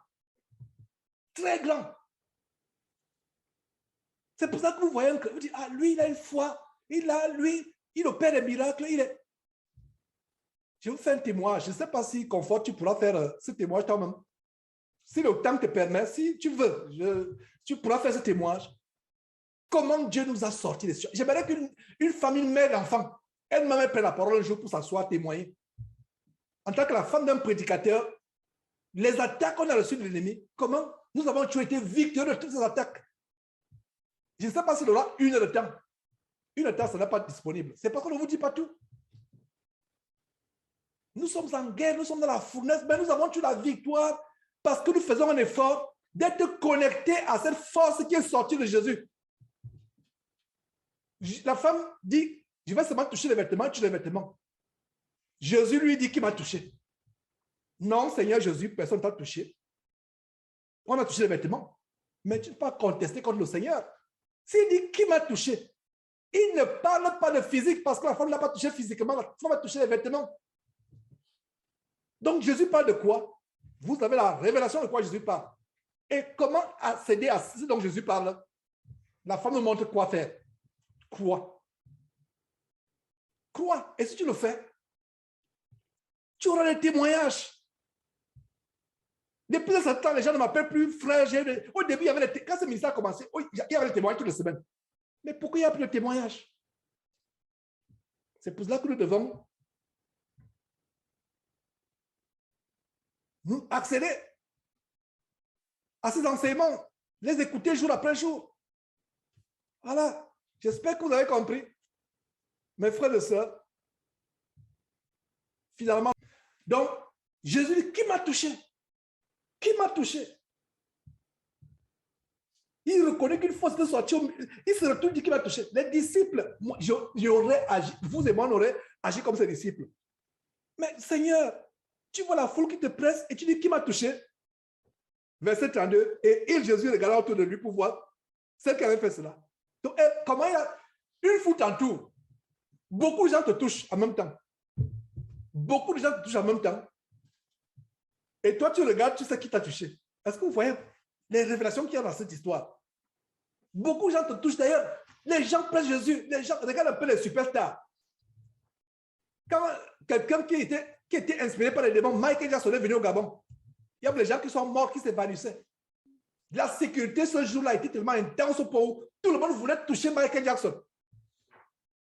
Très grand. C'est pour ça que vous voyez vous dites, ah, lui, il a une foi. Lui, il opère des miracles. je vous fais un témoignage. Je ne sais pas si Confort, tu pourras faire ce témoignage toi-même. Si le temps te permet, si tu veux, tu pourras faire ce témoignage. Comment Dieu nous a sortis des situations. J'aimerais qu'une famille, une mère d'enfant, elle-même prenne la parole un jour pour s'asseoir, témoigner. En tant que la femme d'un prédicateur, les attaques qu'on a reçues de l'ennemi, comment nous avons toujours été victorieux de toutes ces attaques. Je ne sais pas s'il y aura une heure de temps. Une heure de temps, ça n'est pas disponible. C'est parce qu'on ne vous dit pas tout. Nous sommes en guerre, nous sommes dans la fournaise, mais nous avons toujours la victoire parce que nous faisons un effort d'être connectés à cette force qui est sortie de Jésus. La femme dit, je vais seulement toucher les vêtements, toucher les vêtements. Jésus lui dit qu'il m'a touché. Non, Seigneur Jésus, personne ne t'a touché. On a touché les vêtements. Mais tu ne peux pas contester contre le Seigneur. S'il dit qui m'a touché, il ne parle pas de physique parce que la femme ne l'a pas touché physiquement, la femme a touché les vêtements. Donc Jésus parle de quoi? Vous avez la révélation de quoi Jésus parle. Et comment accéder à ce dont Jésus parle? La femme nous montre quoi faire. Crois. Crois. Et si tu le fais, tu auras des témoignages. Depuis ce temps, les gens ne m'appellent plus frère. Au début, il y avait quand ce ministère a commencé, il y avait des témoignages toutes les semaines. Mais pourquoi il n'y a plus de témoignages? C'est pour cela que nous devons nous accéder à ces enseignements, les écouter jour après jour. Voilà. J'espère que vous avez compris. Mes frères et sœurs, finalement, donc, Jésus dit, qui m'a touché? Qui m'a touché? Il reconnaît qu'une fois qu'il est sorti, il se retourne, dit qu'il m'a touché. Les disciples, j'aurais agi, vous et moi, on aurait agi comme ces disciples. Mais Seigneur, tu vois la foule qui te presse et tu dis qui m'a touché? Verset 32, et Jésus regarda autour de lui pour voir celle qui avait fait cela. Donc, comment il y a une foule t'entoure? Beaucoup de gens te touchent en même temps. Beaucoup de gens te touchent en même temps. Et toi, tu regardes, tu sais qui t'a touché. Est-ce que vous voyez les révélations qu'il y a dans cette histoire? Beaucoup de gens te touchent d'ailleurs. Les gens prennent Jésus. Les gens regardent un peu les superstars. Quand quelqu'un qui était inspiré par les démons, Michael Jackson est venu au Gabon. Il y a des gens qui sont morts, qui s'évanouissaient. La sécurité ce jour-là était tellement intense pour tout le monde voulait toucher Michael Jackson.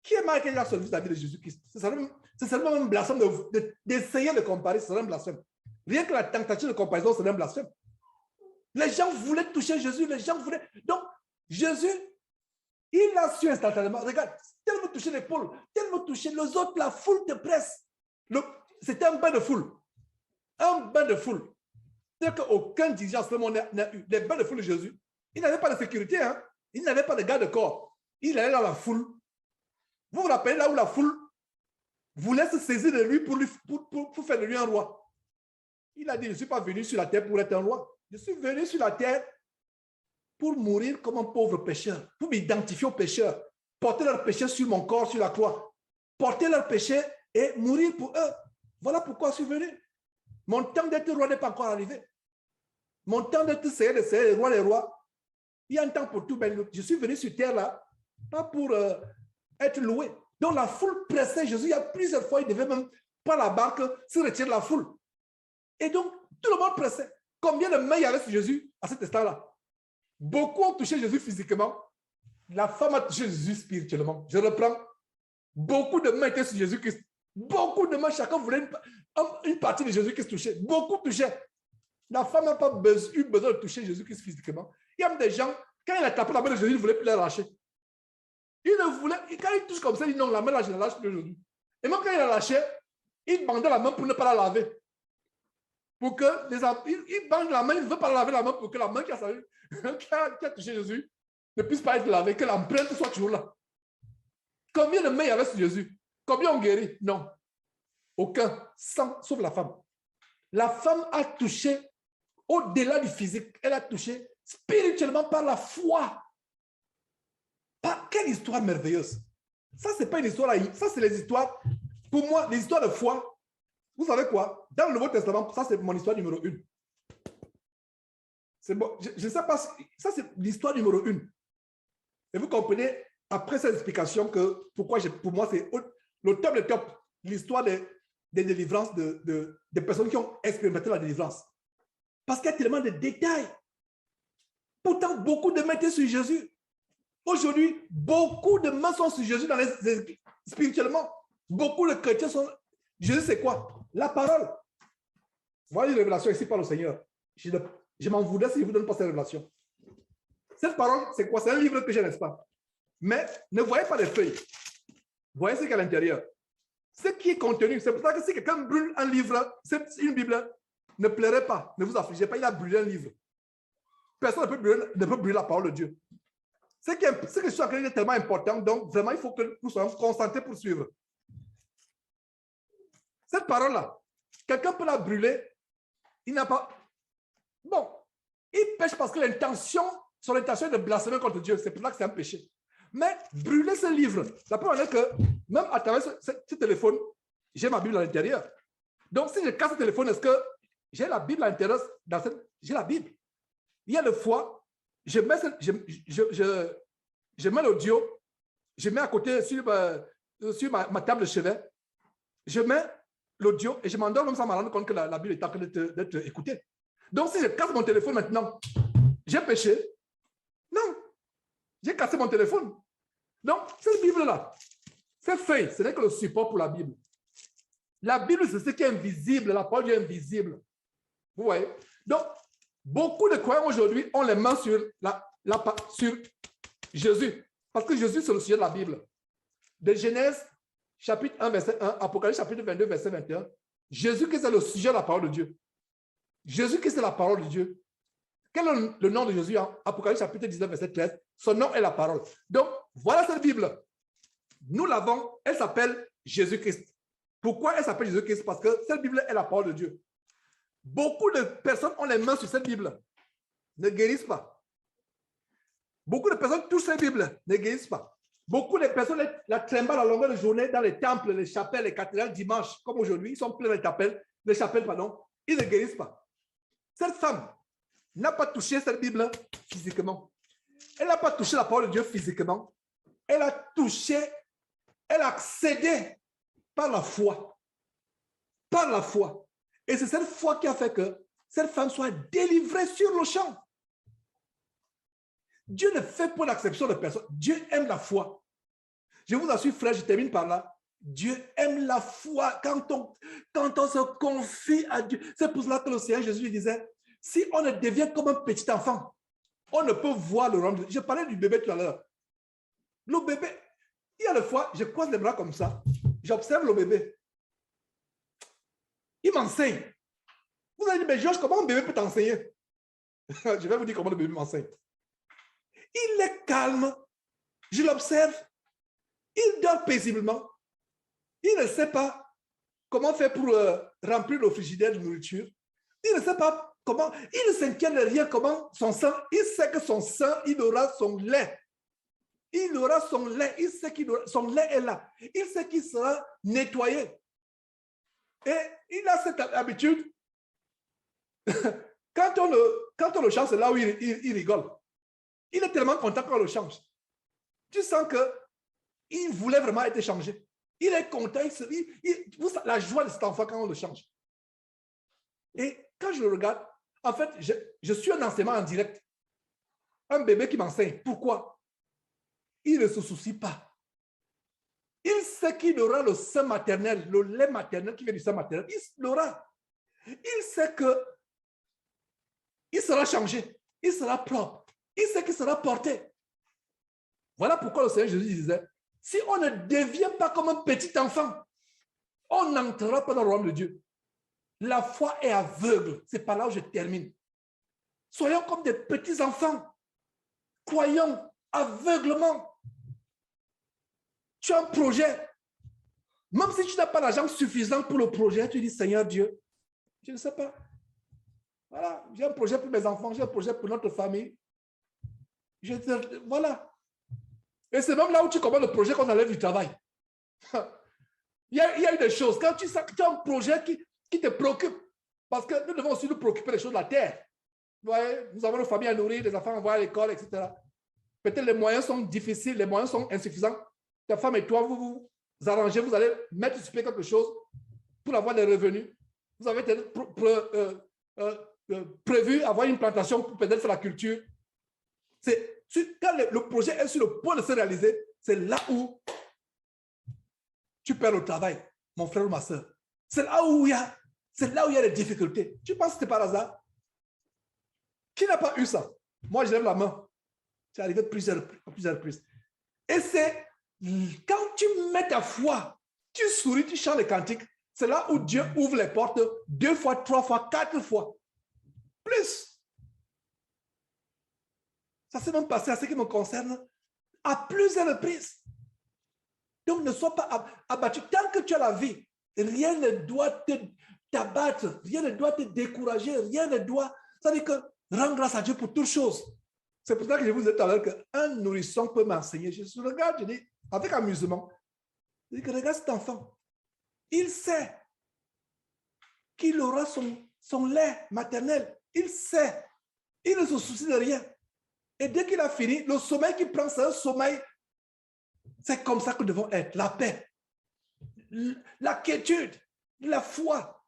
Qui est Michael Jackson vis-à-vis de Jésus-Christ? C'est seulement un blasphème d'essayer de comparer, c'est un blasphème. Rien que la tentation de comparaison, c'est un blasphème. Les gens voulaient toucher Jésus, les gens voulaient. Donc, Jésus, il a su instantanément. Regarde, tel veut toucher l'épaule, tel veut toucher les autres, la foule te presse. C'était un bain de foule. Un bain de foule. C'est-à-dire qu'aucun dirigeant ce monde n'a eu des bains de foule de Jésus. Il n'avait pas de sécurité, hein? Il n'avait pas de garde de corps. Il allait dans la foule. Vous vous rappelez là où la foule voulait se saisir de lui pour faire de lui un roi. Il a dit, je ne suis pas venu sur la terre pour être un roi. Je suis venu sur la terre pour mourir comme un pauvre pécheur, pour m'identifier aux pécheurs, porter leurs péchés sur mon corps, sur la croix, porter leurs péchés et mourir pour eux. Voilà pourquoi je suis venu. Mon temps d'être roi n'est pas encore arrivé. Mon temps d'être Seigneur des rois, les rois, il y a un temps pour tout. Mais je suis venu sur terre là, pas pour être loué. Donc la foule pressait Jésus. Il y a plusieurs fois, il devait même par la barque se retirer de la foule. Et donc, tout le monde pressait. Combien de mains il y avait sur Jésus à cet instant-là? Beaucoup ont touché Jésus physiquement. La femme a touché Jésus spirituellement. Je reprends. Beaucoup de mains étaient sur Jésus-Christ. Beaucoup de mains, chacun voulait une partie de Jésus-Christ touchée. Beaucoup touchaient. La femme n'a pas eu besoin de toucher Jésus-Christ physiquement. Il y a même des gens, quand il a tapé la main de Jésus, il ne voulait plus la lâcher. Il ne voulait, quand il touche comme ça, il dit non, la main là, je ne la lâche plus aujourd'hui. Et même quand il a lâché, il bandait la main pour ne pas la laver. Pour que il bande la main, il ne veut pas laver la main pour que la main qui a touché Jésus ne puisse pas être lavée, que l'empreinte soit toujours là. Combien de mains il y avait sur Jésus? Combien ont guéri? Non. Aucun, sauf la femme. La femme a touché au-delà du physique, elle a touché spirituellement par la foi. Quelle histoire merveilleuse. Ça, ce n'est pas une histoire laïque. Ça, c'est les histoires, pour moi, les histoires de foi. Vous savez quoi? Dans le Nouveau Testament, ça, c'est mon histoire numéro 1. C'est bon. Je ne sais pas, ça, c'est l'histoire numéro 1. Et vous comprenez, après cette explication, que pour moi, c'est le top de top, l'histoire de des délivrances des personnes qui ont expérimenté la délivrance. Parce qu'il y a tellement de détails. Pourtant, beaucoup de mains étaient sur Jésus. Aujourd'hui, beaucoup de mains sont sur Jésus spirituellement. Beaucoup de chrétiens sont... Jésus, c'est quoi? La parole. Moi, une révélation ici par le Seigneur. Je m'en voudrais si je ne vous donne pas cette révélation. Cette parole, c'est quoi? C'est un livre que j'ai, n'est-ce pas? Mais ne voyez pas les feuilles. Voyez ce qu'il y a à l'intérieur. Ce qui est contenu, c'est pour ça que si quelqu'un brûle un livre, une Bible, ne pleurez pas, ne vous affligez pas, il a brûlé un livre. Personne ne peut brûler la parole de Dieu. Ce que je suis en train de dire est tellement important, donc vraiment, il faut que nous soyons concentrés pour suivre. Cette parole-là, quelqu'un peut la brûler, il n'a pas... Bon, il pêche parce que son intention est de blasphémer contre Dieu, c'est pour ça que c'est un péché. Mais brûler ce livre, la preuve est que même à travers ce téléphone, j'ai ma Bible à l'intérieur. Donc, si je casse le téléphone, est-ce que j'ai la Bible à l'intérieur? J'ai la Bible. Il y a le foie, je mets l'audio, je mets à côté sur ma table de chevet, je mets l'audio et je m'endors comme ça, me rendre compte que la Bible est en train d'être écoutée. Donc, si je casse mon téléphone maintenant, j'ai péché? Non, j'ai cassé mon téléphone. Donc, cette Bible-là, cette feuille, ce n'est que le support pour la Bible. La Bible, c'est ce qui est invisible, la parole est invisible. Vous voyez? Donc, beaucoup de croyants aujourd'hui ont les mains sur Jésus. Parce que Jésus, c'est le sujet de la Bible. De Genèse, chapitre 1, verset 1, Apocalypse, chapitre 22, verset 21. Jésus-Christ est le sujet de la parole de Dieu. Jésus-Christ est la parole de Dieu. Quel est le nom de Jésus en Apocalypse, chapitre 19, verset 13? Son nom est la parole. Donc, voilà cette Bible. Nous l'avons, elle s'appelle Jésus-Christ. Pourquoi elle s'appelle Jésus-Christ? Parce que cette Bible est la parole de Dieu. Beaucoup de personnes ont les mains sur cette Bible, ne guérissent pas. Beaucoup de personnes touchent cette Bible, ne guérissent pas. Beaucoup de personnes la trimballent à longueur de journée dans les temples, les chapelles, les cathédrales dimanche, comme aujourd'hui, ils sont pleins les chapelles, ils ne guérissent pas. Cette femme n'a pas touché cette Bible physiquement. Elle n'a pas touché la parole de Dieu physiquement. Elle a touché, elle a accédé par la foi. Par la foi. Et c'est cette foi qui a fait que cette femme soit délivrée sur le champ. Dieu ne fait pas d'acception de personne. Dieu aime la foi. Je vous assure, frère, je termine par là. Dieu aime la foi quand on se confie à Dieu. C'est pour cela que le Seigneur Jésus lui disait, si on ne devient comme un petit enfant, on ne peut voir le royaume de Dieu. Je parlais du bébé tout à l'heure. Le bébé, il y a des fois, je croise les bras comme ça, j'observe le bébé. Il m'enseigne. Vous allez dire, mais Georges, comment un bébé peut t'enseigner? Je vais vous dire comment le bébé m'enseigne. Il est calme. Je l'observe. Il dort paisiblement. Il ne sait pas comment faire pour remplir le frigidaire de nourriture. Il ne sait pas comment. Il ne s'inquiète de rien comment son sang. Il sait que son sang, il aura son lait. Il aura son lait. Il sait que son lait est là. Il sait qu'il sera nettoyé. Et il a cette habitude. Quand on le change, c'est là où il rigole. Il est tellement content quand on le change. Tu sens qu'il voulait vraiment être changé. Il est content. La joie de cet enfant quand on le change. Et quand je le regarde, en fait, je suis un enseignement en direct. Un bébé qui m'enseigne. Pourquoi? Il ne se soucie pas. Il sait qu'il aura le sein maternel, le lait maternel qui vient du sein maternel. Il l'aura. Il sait qu'il sera changé. Il sera propre. Il sait qu'il sera porté. Voilà pourquoi le Seigneur Jésus disait, si on ne devient pas comme un petit enfant, on n'entrera pas dans le royaume de Dieu. La foi est aveugle. C'est par là où je termine. Soyons comme des petits enfants. Croyons aveuglement. Tu as un projet. Même si tu n'as pas l'argent suffisant pour le projet, tu dis, Seigneur Dieu, je ne sais pas. Voilà, j'ai un projet pour mes enfants, j'ai un projet pour notre famille. Voilà. Et c'est même là où tu commences le projet qu'on enlève du travail. Il y a eu des choses. Quand tu as un projet qui te préoccupe, parce que nous devons aussi nous préoccuper des choses de la terre. Vous voyez, nous avons nos familles à nourrir, des enfants à envoyer à l'école, etc. Peut-être les moyens sont difficiles, les moyens sont insuffisants. Ta femme et toi, vous arrangez, vous allez mettre sur pied quelque chose. pour avoir des revenus. Vous avez prévu avoir une plantation pour peut-être faire la culture. Quand le projet est sur le point de se réaliser, c'est là où tu perds le travail, mon frère ou ma soeur. C'est là où il y a des difficultés. Tu penses que c'est par hasard? Qui n'a pas eu ça? Moi, je lève la main. C'est arrivé plusieurs reprises. Et c'est quand tu mets ta foi, tu souris, tu chantes les cantiques, c'est là où Dieu ouvre les portes 2 fois, 3 fois, 4 fois. Plus. Ça s'est même passé à ce qui me concerne à plusieurs reprises. Donc, ne sois pas abattu. Tant que tu as la vie, rien ne doit t'abattre, rien ne doit te décourager, rien ne doit... Ça veut dire que rends grâce à Dieu pour toutes choses. C'est pour ça que je vous disais tout à l'heure qu'un nourrisson peut m'enseigner. Je regarde, je dis, avec amusement, je dis que regarde cet enfant. Il sait qu'il aura son lait maternel. Il sait. Il ne se soucie de rien. Et dès qu'il a fini, le sommeil qu'il prend, c'est un sommeil. C'est comme ça que nous devons être. La paix, la quiétude, la foi.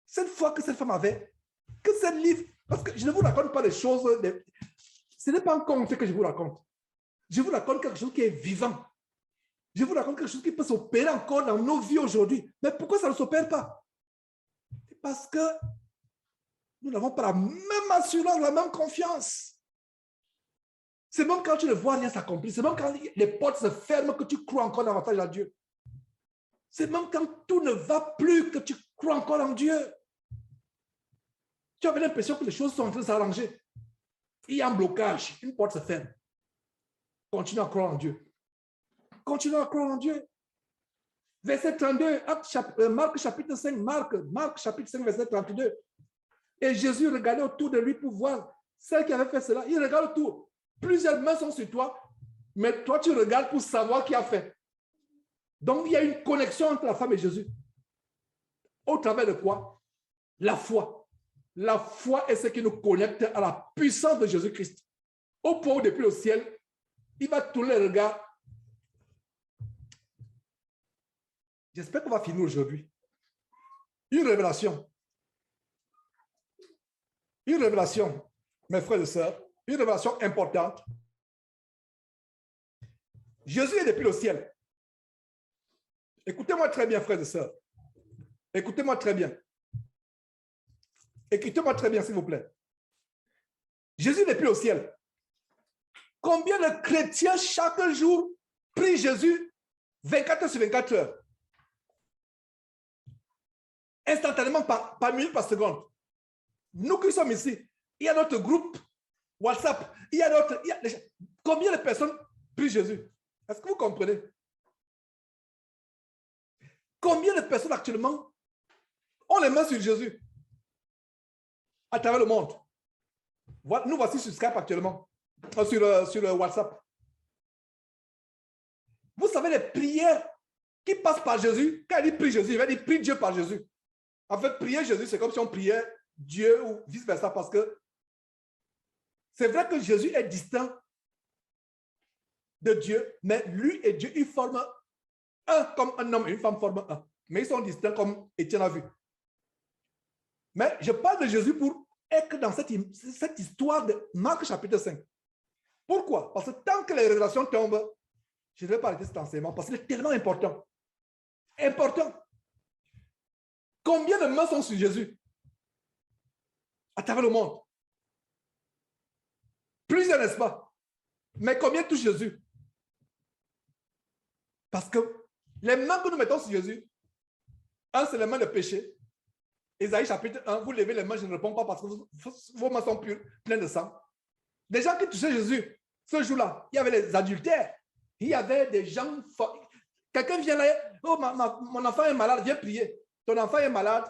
Cette foi que cette femme avait, que ce livre, parce que je ne vous raconte pas des choses, ce n'est pas un conte que je vous raconte. Je vous raconte quelque chose qui est vivant. Je vous raconte quelque chose qui peut s'opérer encore dans nos vies aujourd'hui. Mais pourquoi ça ne s'opère pas? Parce que nous n'avons pas la même assurance, la même confiance. C'est même quand tu ne vois rien s'accomplir, c'est même quand les portes se ferment que tu crois encore davantage à Dieu. C'est même quand tout ne va plus que tu crois encore en Dieu. Tu avais l'impression que les choses sont en train de s'arranger. Il y a un blocage, une porte se ferme. Continue à croire en Dieu. Continue à croire en Dieu. Verset 32, Marc chapitre 5, Marc chapitre 5, verset 32. Et Jésus regardait autour de lui pour voir celle qui avait fait cela. Il regarde autour. Plusieurs mains sont sur toi, mais toi, tu regardes pour savoir qui a fait. Donc, il y a une connexion entre la femme et Jésus. Au travers de quoi? La foi. La foi est ce qui nous connecte à la puissance de Jésus-Christ. Au point où, depuis le ciel, il va tourner le regard. J'espère qu'on va finir aujourd'hui. Une révélation. Une révélation, mes frères et sœurs, une révélation importante. Jésus est depuis le ciel. Écoutez-moi très bien, frères et sœurs. Écoutez-moi très bien. Écoutez-moi très bien, s'il vous plaît. Jésus n'est plus au ciel. Combien de chrétiens chaque jour prient Jésus 24 heures sur 24 heures? Instantanément, par minute, par seconde. Nous qui sommes ici, il y a notre groupe WhatsApp, il y a d'autres. Combien de personnes prient Jésus? Est-ce que vous comprenez? Combien de personnes actuellement ont les mains sur Jésus à travers le monde? Nous voici sur Skype actuellement, sur WhatsApp. Vous savez les prières qui passent par Jésus. Quand il dit prie Jésus, il va dire prie Dieu par Jésus. En fait, prier Jésus, c'est comme si on priait Dieu ou vice-versa, parce que c'est vrai que Jésus est distinct de Dieu, mais lui et Dieu, ils forment un, comme un homme et une femme forment un. Mais ils sont distincts comme Étienne a vu. Mais je parle de Jésus pour être dans cette histoire de Marc chapitre 5. Pourquoi? Parce que tant que les révélations tombent, je ne vais pas arrêter cet enseignement parce qu'il est tellement important. Important. Combien de mains sont sur Jésus à travers le monde? Plusieurs, n'est-ce pas? Mais combien touchent Jésus? Parce que les mains que nous mettons sur Jésus, un, c'est les mains de péché. Ésaïe chapitre 1, vous levez les mains, je ne réponds pas parce que vos mains sont pures, pleines de sang. Des gens qui touchaient Jésus, ce jour-là, il y avait les adultères, il y avait des gens... Quelqu'un vient là, oh, mon enfant est malade, viens prier. Ton enfant est malade,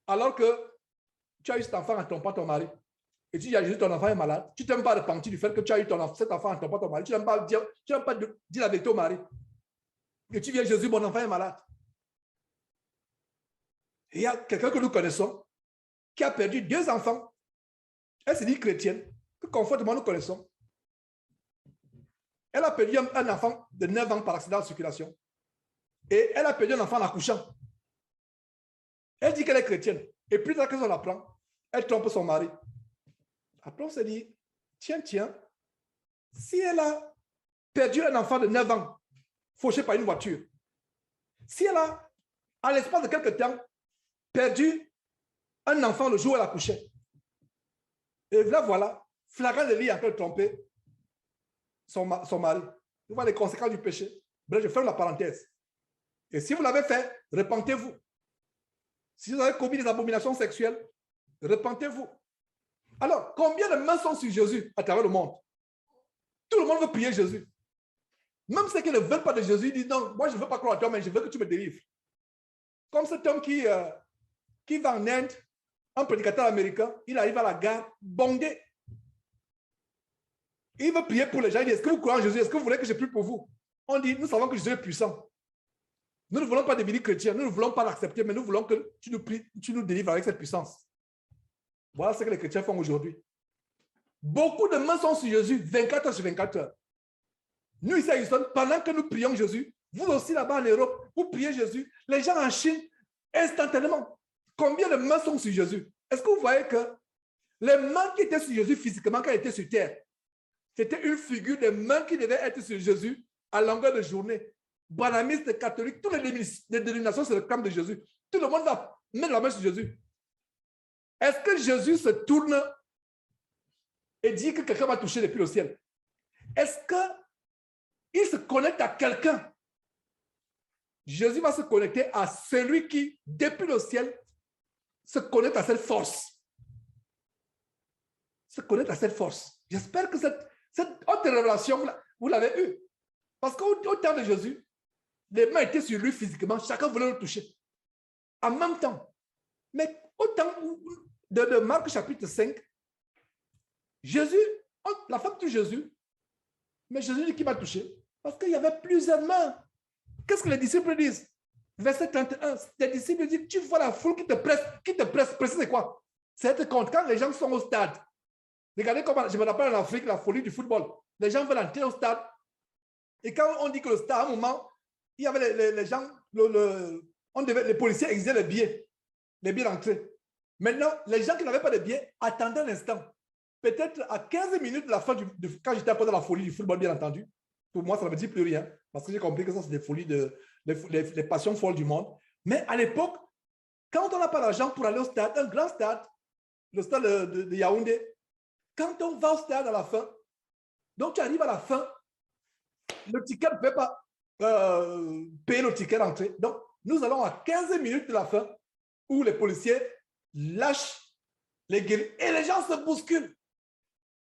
alors que tu as eu cet enfant en trompant ton mari. Et tu dis à Jésus, ton enfant est malade. Tu ne t'aimes pas repentir du fait que tu as eu cet enfant en trompant ton mari. Tu n'aimes pas dire la vérité au mari. Et tu viens, Jésus, mon enfant est malade. Et il y a quelqu'un que nous connaissons qui a perdu 2 enfants. Elle se dit chrétienne, que confortablement nous connaissons. Elle a perdu un enfant de 9 ans par accident de circulation. Et elle a perdu un enfant en accouchant. Elle dit qu'elle est chrétienne. Et plus tard qu'on apprend, elle trompe son mari. Après, on se dit, tiens, si elle a perdu un enfant de 9 ans, fauché par une voiture, si elle a, à l'espace de quelques temps, perdu un enfant le jour où elle accouchait, et là, voilà, flagrant délit en train de tromper son mari. Vous voyez les conséquences du péché. Bref, je ferme la parenthèse. Et si vous l'avez fait, repentez-vous. Si vous avez commis des abominations sexuelles, repentez-vous. Alors, combien de mains sont sur Jésus à travers le monde? Tout le monde veut prier Jésus. Même ceux qui ne veulent pas de Jésus disent non, moi je ne veux pas croire à toi, mais je veux que tu me délivres. Comme cet homme qui va en Inde, un prédicateur américain, il arrive à la gare bondé. Il veut prier pour les gens. Il dit, est-ce que vous croyez en Jésus? Est-ce que vous voulez que je prie pour vous? On dit, nous savons que Jésus est puissant. Nous ne voulons pas devenir chrétiens, nous ne voulons pas l'accepter, mais nous voulons que tu nous pries, tu nous délivres avec cette puissance. Voilà ce que les chrétiens font aujourd'hui. Beaucoup de mains sont sur Jésus, 24 heures sur 24 heures. Nous, ici à Houston, pendant que nous prions Jésus, vous aussi là-bas en Europe, vous priez Jésus, les gens en Chine, instantanément. Combien de mains sont sur Jésus? Est-ce que vous voyez que les mains qui étaient sur Jésus physiquement quand il était sur terre, c'était une figure des mains qui devaient être sur Jésus à longueur de journée. Branhamistes, catholiques, toutes les dénominations se réclament de Jésus. Tout le monde va mettre la main sur Jésus. Est-ce que Jésus se tourne et dit que quelqu'un m'a touché depuis le ciel? Est-ce qu'il se connecte à quelqu'un? Jésus va se connecter à celui qui, depuis le ciel, se connecte à cette force. Se connecte à cette force. J'espère que cette haute révélation, vous l'avez eue. Parce qu'au temps de Jésus, les mains étaient sur lui physiquement, chacun voulait le toucher. En même temps. Mais au temps de Marc chapitre 5, Jésus, la femme touche Jésus, mais Jésus dit qui m'a touché? Parce qu'il y avait plusieurs mains. Qu'est-ce que les disciples disent? Verset 31, les disciples disent, tu vois la foule qui te presse, presser c'est quoi? C'est être contre quand les gens sont au stade. Regardez comment, je me rappelle en Afrique, la folie du football. Les gens veulent entrer au stade. Et quand on dit que le stade, à un moment, il y avait les gens, les policiers exigeaient les billets d'entrée. Maintenant, les gens qui n'avaient pas de billets attendaient un instant. Peut-être à 15 minutes de la fin, quand j'étais un peu dans la folie du football, bien entendu, pour moi, ça ne me dit plus rien, parce que j'ai compris que ça, c'est des folies, les passions folles du monde. Mais à l'époque, quand on n'a pas d'argent pour aller au stade, un grand stade, le stade de Yaoundé, quand on va au stade à la fin, donc tu arrives à la fin, le ticket ne peut pas payer le ticket d'entrée. Donc, nous allons à 15 minutes de la fin où les policiers lâchent les guerriers et les gens se bousculent.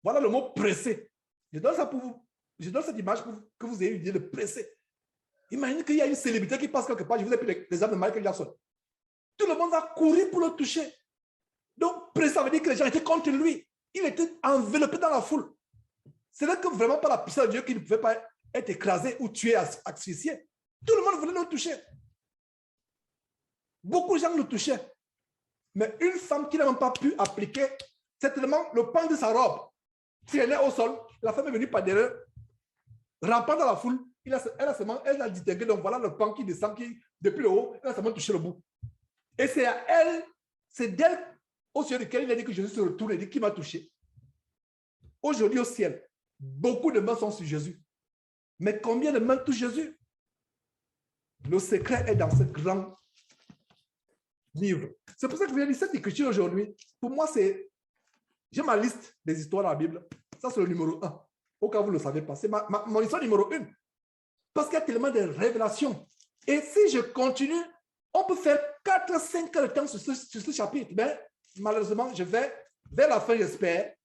Voilà le mot pressé. Je donne ça pour vous. Je donne cette image pour que vous ayez une idée de pressé. Imaginez qu'il y a une célébrité qui passe quelque part. Je vous ai pris l'exemple de Michael Jackson. Tout le monde va courir pour le toucher. Donc, pressé, ça veut dire que les gens étaient contre lui. Il était enveloppé dans la foule. C'est là que vraiment par la puissance de Dieu qu'il ne pouvait pas être écrasé ou tué, asphyxié. Tout le monde voulait le toucher. Beaucoup de gens le touchaient. Mais une femme qui n'a même pas pu appliquer, c'est tellement le pan de sa robe traînait au sol. La femme est venue par derrière, rampant dans la foule. Elle a distingué. Donc voilà le pan qui descend, qui, depuis le haut, elle a seulement touché le bout. Et c'est à elle, c'est d'elle au ciel duquel il a dit que Jésus se retourne et dit qui m'a touché. Aujourd'hui au ciel, beaucoup de mains sont sur Jésus. Mais combien de mains touchent Jésus? Le secret est dans ce grand livre. C'est pour ça que je vous ai dit cette écriture aujourd'hui. Pour moi, c'est... J'ai ma liste des histoires dans la Bible. Ça, c'est le numéro 1. Au cas où vous ne le savez pas. C'est mon histoire numéro 1. Parce qu'il y a tellement de révélations. Et si je continue, on peut faire 4-5 heures de temps sur ce chapitre. Mais malheureusement, je vais vers la fin, j'espère,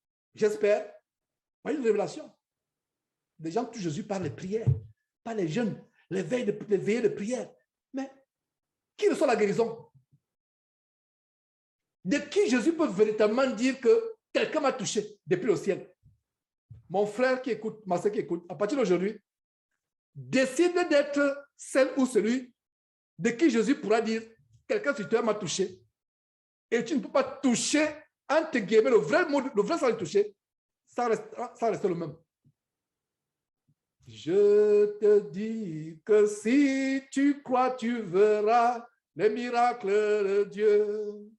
une révélation. Les gens touchent Jésus par les prières, par les jeûnes, les veillées de prière. Mais qui reçoit la guérison? De qui Jésus peut véritablement dire que quelqu'un m'a touché depuis le ciel? Mon frère qui écoute, ma soeur qui écoute, à partir d'aujourd'hui, décide d'être celle ou celui de qui Jésus pourra dire quelqu'un sur terre m'a touché. Et tu ne peux pas toucher, entre guillemets, le vrai sens de toucher, ça reste le même. Je te dis que si tu crois, tu verras les miracles de Dieu.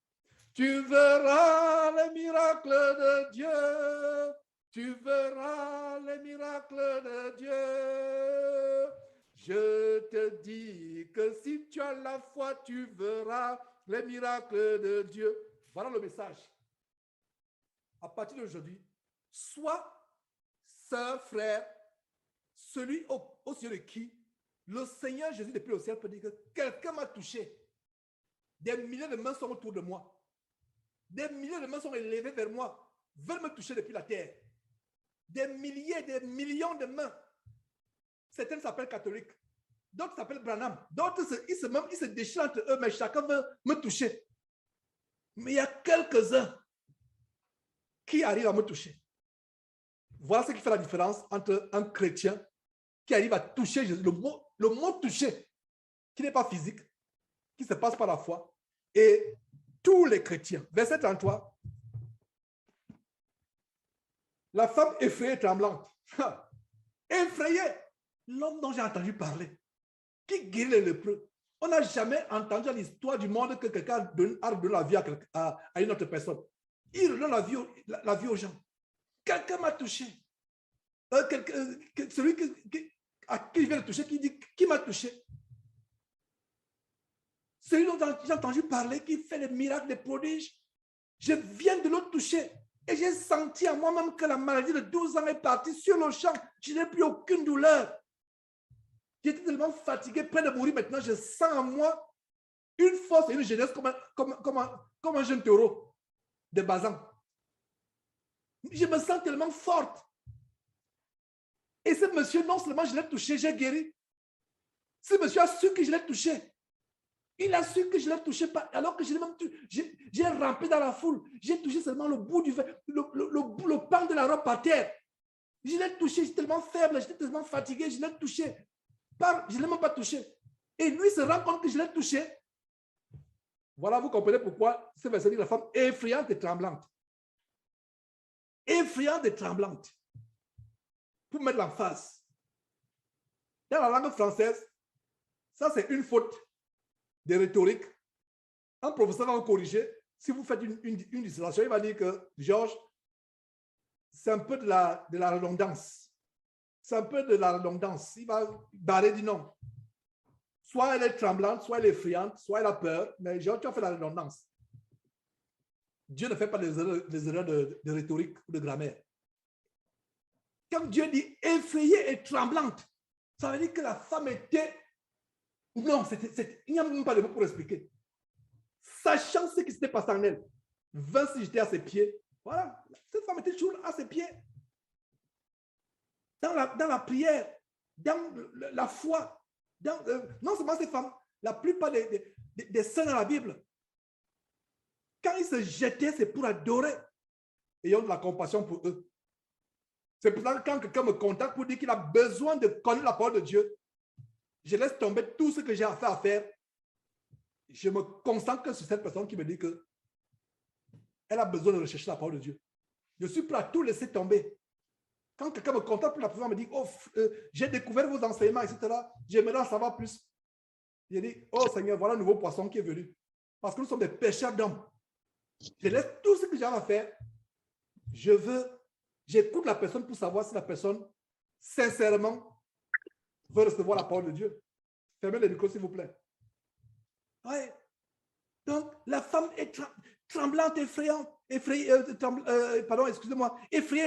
Tu verras les miracles de Dieu. Tu verras les miracles de Dieu. Je te dis que si tu as la foi, tu verras les miracles de Dieu. Voilà le message. À partir d'aujourd'hui, sois sœur, frère, celui au ciel de qui le Seigneur Jésus depuis le ciel peut dire que quelqu'un m'a touché. Des milliers de mains sont autour de moi. Des milliers de mains sont élevées vers moi, veulent me toucher depuis la terre. Des milliers, des millions de mains. Certaines s'appellent catholiques, d'autres s'appellent Branham, d'autres ils se déchirent entre eux, mais chacun veut me toucher. Mais il y a quelques-uns qui arrivent à me toucher. Voilà ce qui fait la différence entre un chrétien qui arrive à toucher Jésus, le mot toucher, qui n'est pas physique, qui se passe par la foi, et tous les chrétiens. Verset 33. La femme effrayée et tremblante. Effrayée. L'homme dont j'ai entendu parler, qui guérit les lépreux. On n'a jamais entendu l'histoire du monde que quelqu'un a donné la vie à une autre personne. Il redonne la vie aux gens. Quelqu'un m'a touché. Celui à qui je viens de toucher, qui dit qui m'a touché. Celui dont j'ai entendu parler, qui fait des miracles, des prodiges. Je viens de le toucher. Et j'ai senti à moi-même que la maladie de 12 ans est partie sur le champ. Je n'ai plus aucune douleur. J'étais tellement fatigué, près de mourir maintenant. Je sens en moi une force et une jeunesse comme un jeune taureau de Bazan. Je me sens tellement forte. Et ce monsieur, non seulement je l'ai touché, j'ai guéri. Ce monsieur a su que je l'ai touché. Il a su que je l'ai touché, alors que j'ai rampé dans la foule. J'ai touché seulement le bout du le pan de la robe par terre. Je l'ai touché, j'étais tellement faible, j'étais tellement fatigué, je l'ai touché. Je ne l'ai même pas touché. Et lui se rend compte que je l'ai touché. Voilà, vous comprenez pourquoi ce verset dit la femme effrayante et tremblante. Effrayante et tremblante. Pour mettre l'emphase. Dans la langue française, ça c'est une faute de rhétorique. Un professeur va vous corriger. Si vous faites une distillation, il va dire que Georges, c'est un peu de la redondance. C'est un peu de la redondance. Il va barrer du nom. Soit elle est tremblante, soit elle est effrayante, soit elle a peur, mais Georges, tu as fait la redondance. Dieu ne fait pas des erreurs de rhétorique ou de grammaire. Quand Dieu dit effrayée et tremblante, ça veut dire que la femme était... Non, il n'y a même pas de mots pour expliquer. Sachant ce qui s'était passé en elle, vint se jeter à ses pieds. Voilà, cette femme était toujours à ses pieds. Dans la prière, dans la foi, non seulement ces femmes, la plupart des saints dans la Bible, quand ils se jetaient, c'est pour adorer. Ayons de la compassion pour eux. C'est pour ça que quand quelqu'un me contacte pour dire qu'il a besoin de connaître la parole de Dieu, je laisse tomber tout ce que j'ai à faire. Je me concentre sur cette personne qui me dit que elle a besoin de rechercher la parole de Dieu. Je suis prêt à tout laisser tomber. Quand quelqu'un me contacte pour la personne me dit, oh, j'ai découvert vos enseignements, etc., j'aimerais en savoir plus. Je dis, oh Seigneur, voilà un nouveau poisson qui est venu. Parce que nous sommes des pêcheurs d'hommes. Je laisse tout ce que j'ai à faire. J'écoute la personne pour savoir si la personne, sincèrement, veut recevoir la parole de Dieu. Fermez les micros, s'il vous plaît. Ouais. Donc, la femme est tremblante, effrayante, effrayée et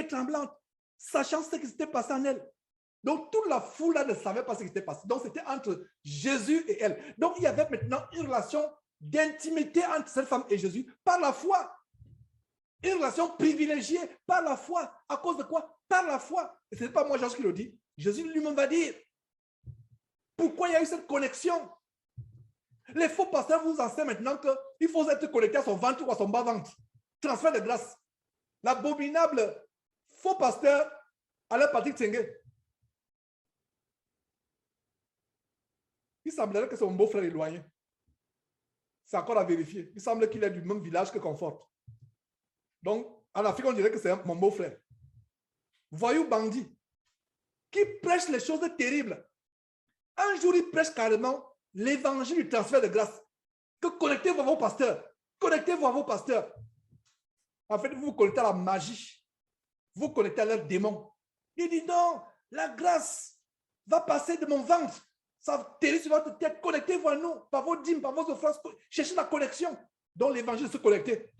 tremblante, sachant ce qui s'était passé en elle. Donc, toute la foule là ne savait pas ce qui s'était passé. Donc, c'était entre Jésus et elle. Donc, il y avait maintenant une relation d'intimité entre cette femme et Jésus par la foi. Une relation privilégiée par la foi. À cause de quoi? Par la foi. Et ce n'est pas moi, Georges, qui le dit. Jésus lui-même va dire. Pourquoi il y a eu cette connexion? Les faux pasteurs vous enseignent maintenant qu'il faut être connecté à son ventre ou à son bas-ventre. Transfert de grâce. L'abominable faux pasteur Alain Patrick Tsengue. Il semblerait que c'est mon beau-frère éloigné. C'est encore à vérifier. Il semble qu'il est du même village que Confort. Donc, en Afrique, on dirait que c'est mon beau-frère. Voyou bandit, qui prêche les choses terribles. Un jour, il prêche carrément l'évangile du transfert de grâce. que connectez-vous à vos pasteurs. Connectez-vous à vos pasteurs. En fait, vous vous connectez à la magie. Vous vous connectez à leurs démons. Il dit non, la grâce va passer de mon ventre. Ça atterrit sur votre tête. Connectez-vous à nous par vos dîmes, par vos offrandes. Cherchez la connexion dont l'évangile se connecter.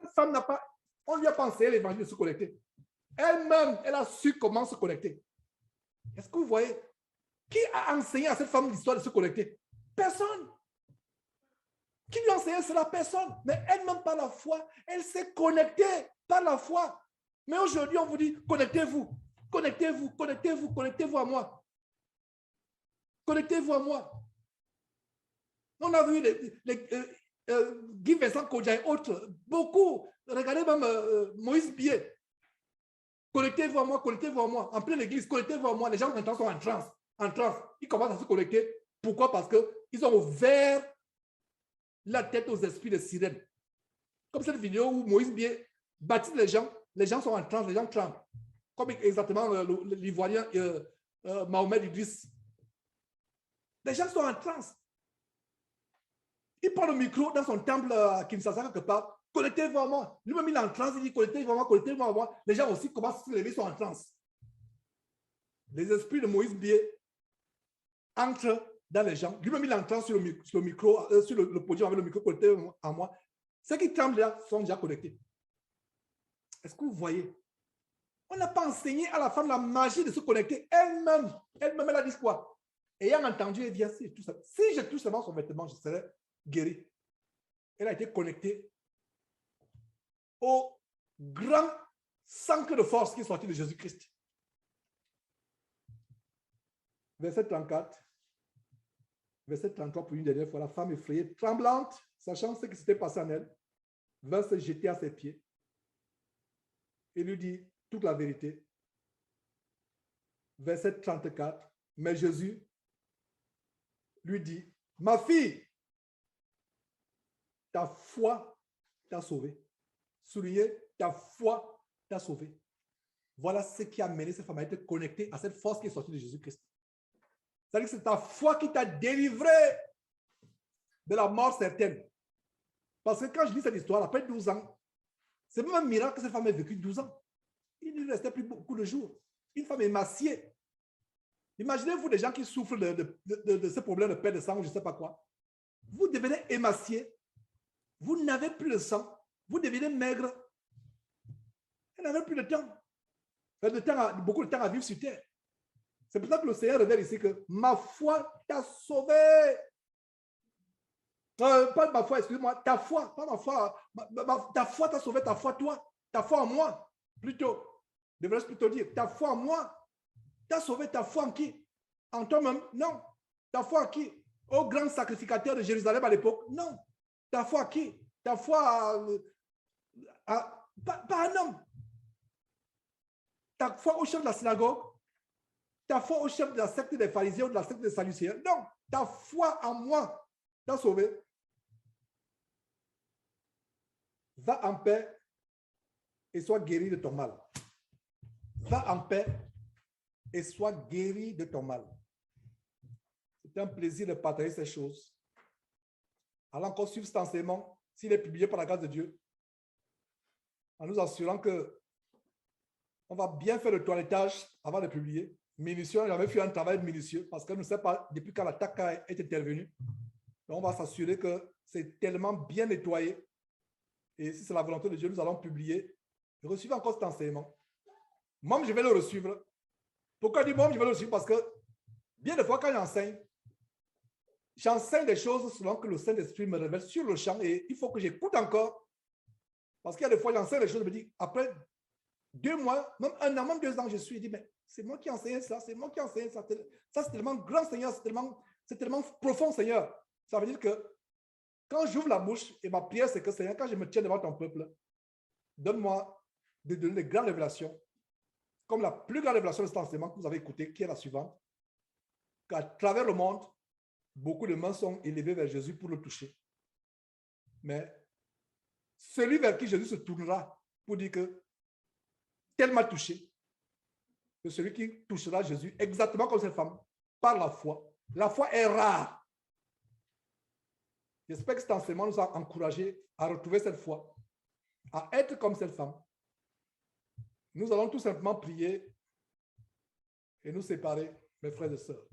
Cette femme n'a pas, on lui a pensé l'évangile de se connecter. Elle-même, elle a su comment se connecter. Est-ce que vous voyez? Qui a enseigné à cette femme l'histoire de se connecter? Personne. Qui lui a enseigné cela? Personne. Mais elle-même, par la foi, elle s'est connectée par la foi. Mais aujourd'hui, on vous dit, connectez-vous, connectez-vous, connectez-vous, connectez-vous à moi. Connectez-vous à moi. On a vu Guy Vincent Kodja et autres, beaucoup. Regardez même Moïse Bié. Connectez-vous à moi, connectez-vous à moi. En pleine église, connectez-vous à moi. Les gens maintenant sont en transe. En transe. Ils commencent à se connecter. Pourquoi? Parce qu'ils ont ouvert la tête aux esprits de sirène. Comme cette vidéo où Moïse Bié baptise les gens sont en transe, les gens tremblent. Comme exactement l'Ivoirien Mohamed Idriss. Les gens sont en transe. Il prend le micro dans son temple à Kinshasa quelque part. Connectez-vous à moi. Lui-même, il est en transe, il dit connectez-vous à moi, connectez-vous à moi. Les gens aussi commencent à se lever, sont en transe. Les esprits de Moïse Bié entrent dans les gens. Lui-même, il est en transe sur le micro, sur le podium avec le micro, connectez-vous à moi. Ceux qui tremblent là sont déjà connectés. Est-ce que vous voyez? On n'a pas enseigné à la femme la magie de se connecter. Elle-même, elle a dit quoi? Ayant entendu, elle dit, si je touche seulement son vêtement, je serai guéri. Elle a été connectée au grand centre de force qui est sorti de Jésus-Christ. Verset 34, verset 33 pour une dernière fois, la femme effrayée, tremblante, sachant ce qui s'était passé en elle, vint se jeter à ses pieds et lui dit toute la vérité. Verset 34, mais Jésus lui dit, ma fille, ta foi t'a sauvée. Soulignez, ta foi t'a sauvée. Voilà ce qui a mené cette femme à être connectée à cette force qui est sortie de Jésus-Christ. C'est-à-dire que c'est ta foi qui t'a délivré de la mort certaine. Parce que quand je lis cette histoire, après 12 ans, c'est même un miracle que cette femme ait vécu 12 ans. Il ne lui restait plus beaucoup de jours. Une femme émaciée. Imaginez-vous des gens qui souffrent de ce problème de perte de sang ou je ne sais pas quoi. Vous devenez émacié. Vous n'avez plus de sang. Vous devenez maigre. Elle n'avait plus de temps. Beaucoup de temps à vivre sur terre. C'est pour ça que le Seigneur révèle ici que ma foi t'a sauvé. Pas ma foi, excuse-moi, ta foi, pas ma foi. Ta foi t'a sauvé, ta foi toi. Ta foi en moi, plutôt. Devrais-je plutôt dire, ta foi en moi. T'as sauvé, ta foi en qui? En toi-même? Non. Ta foi en qui? Au grand sacrificateur de Jérusalem à l'époque? Non. Ta foi à qui? Ta foi pas un homme. Ta foi au chef de la synagogue? Ta foi au chef de la secte des pharisiens ou de la secte des sadducéens? Non. Ta foi en moi t'a sauvé. Va en paix et sois guéri de ton mal. Va en paix et sois guéri de ton mal. C'est un plaisir de partager ces choses. Allons encore suivre cet enseignement, s'il est publié par la grâce de Dieu, en nous assurant que on va bien faire le toilettage avant de publier. Minutieux, j'avais fait un travail minutieux parce qu'on ne sait pas depuis quand l'attaque est intervenue. Donc on va s'assurer que c'est tellement bien nettoyé. Et si c'est la volonté de Dieu, nous allons publier. Recevez encore cet enseignement. Moi, je vais le recevoir. Pourquoi je dis moi, je vais le recevoir? Parce que bien des fois, quand j'enseigne des choses selon que le Saint-Esprit me révèle sur le champ et il faut que j'écoute encore. Parce qu'il y a des fois, j'enseigne des choses, je me dis, après 2 mois, même 1 an, même 2 ans, je suis dit, mais c'est moi qui enseigne ça, c'est moi qui enseigne ça. Ça, c'est tellement grand, Seigneur, c'est tellement profond, Seigneur. Ça veut dire que quand j'ouvre la bouche, et ma prière, c'est que, Seigneur, quand je me tiens devant ton peuple, donne-moi de donner des grandes révélations, comme la plus grande révélation de cet enseignement que vous avez écouté, qui est la suivante, qu'à travers le monde, beaucoup de mains sont élevées vers Jésus pour le toucher. Mais celui vers qui Jésus se tournera pour dire que tel m'a touché, c'est celui qui touchera Jésus exactement comme cette femme, par la foi. La foi est rare. J'espère que cet enseignement nous a encouragés à retrouver cette foi, à être comme cette femme. Nous allons tout simplement prier et nous séparer, mes frères et sœurs.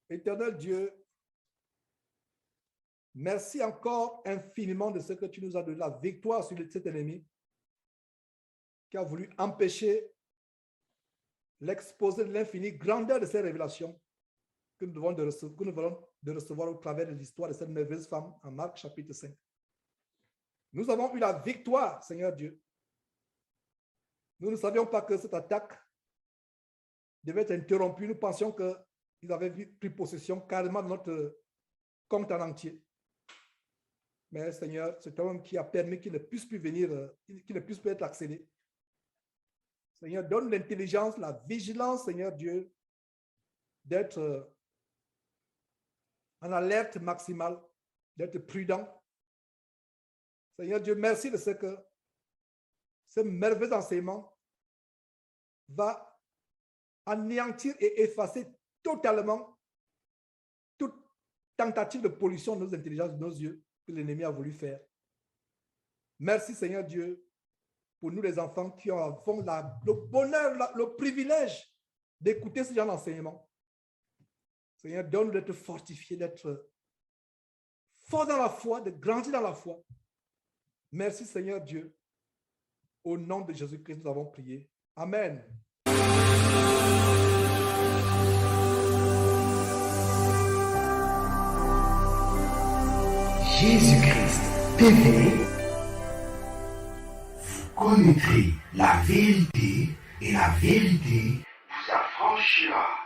Éternel Dieu, merci encore infiniment de ce que tu nous as donné, la victoire sur cet ennemi qui a voulu empêcher l'exposé de l'infinie grandeur de ces révélations que nous venons de recevoir au travers de l'histoire de cette merveilleuse femme en Marc chapitre 5. Nous avons eu la victoire, Seigneur Dieu. Nous ne savions pas que cette attaque devait être interrompue. Nous pensions qu'ils avaient pris possession carrément de notre compte en entier. Mais Seigneur, c'est un homme qui a permis qu'il ne puisse plus venir, qu'il ne puisse plus être accédé. Seigneur, donne l'intelligence, la vigilance, Seigneur Dieu, d'être en alerte maximale, d'être prudent. Seigneur Dieu, merci de ce que ce merveilleux enseignement va anéantir et effacer totalement toute tentative de pollution de nos intelligences, de nos yeux, que l'ennemi a voulu faire. Merci, Seigneur Dieu, pour nous les enfants qui avons le bonheur, le privilège d'écouter ce genre d'enseignement. Seigneur, donne-nous d'être fortifiés, d'être forts dans la foi, de grandir dans la foi. Merci, Seigneur Dieu. Au nom de Jésus-Christ, nous avons prié. Amen. Jésus-Christ TV, vous connaîtrez la vérité et la vérité vous affranchira.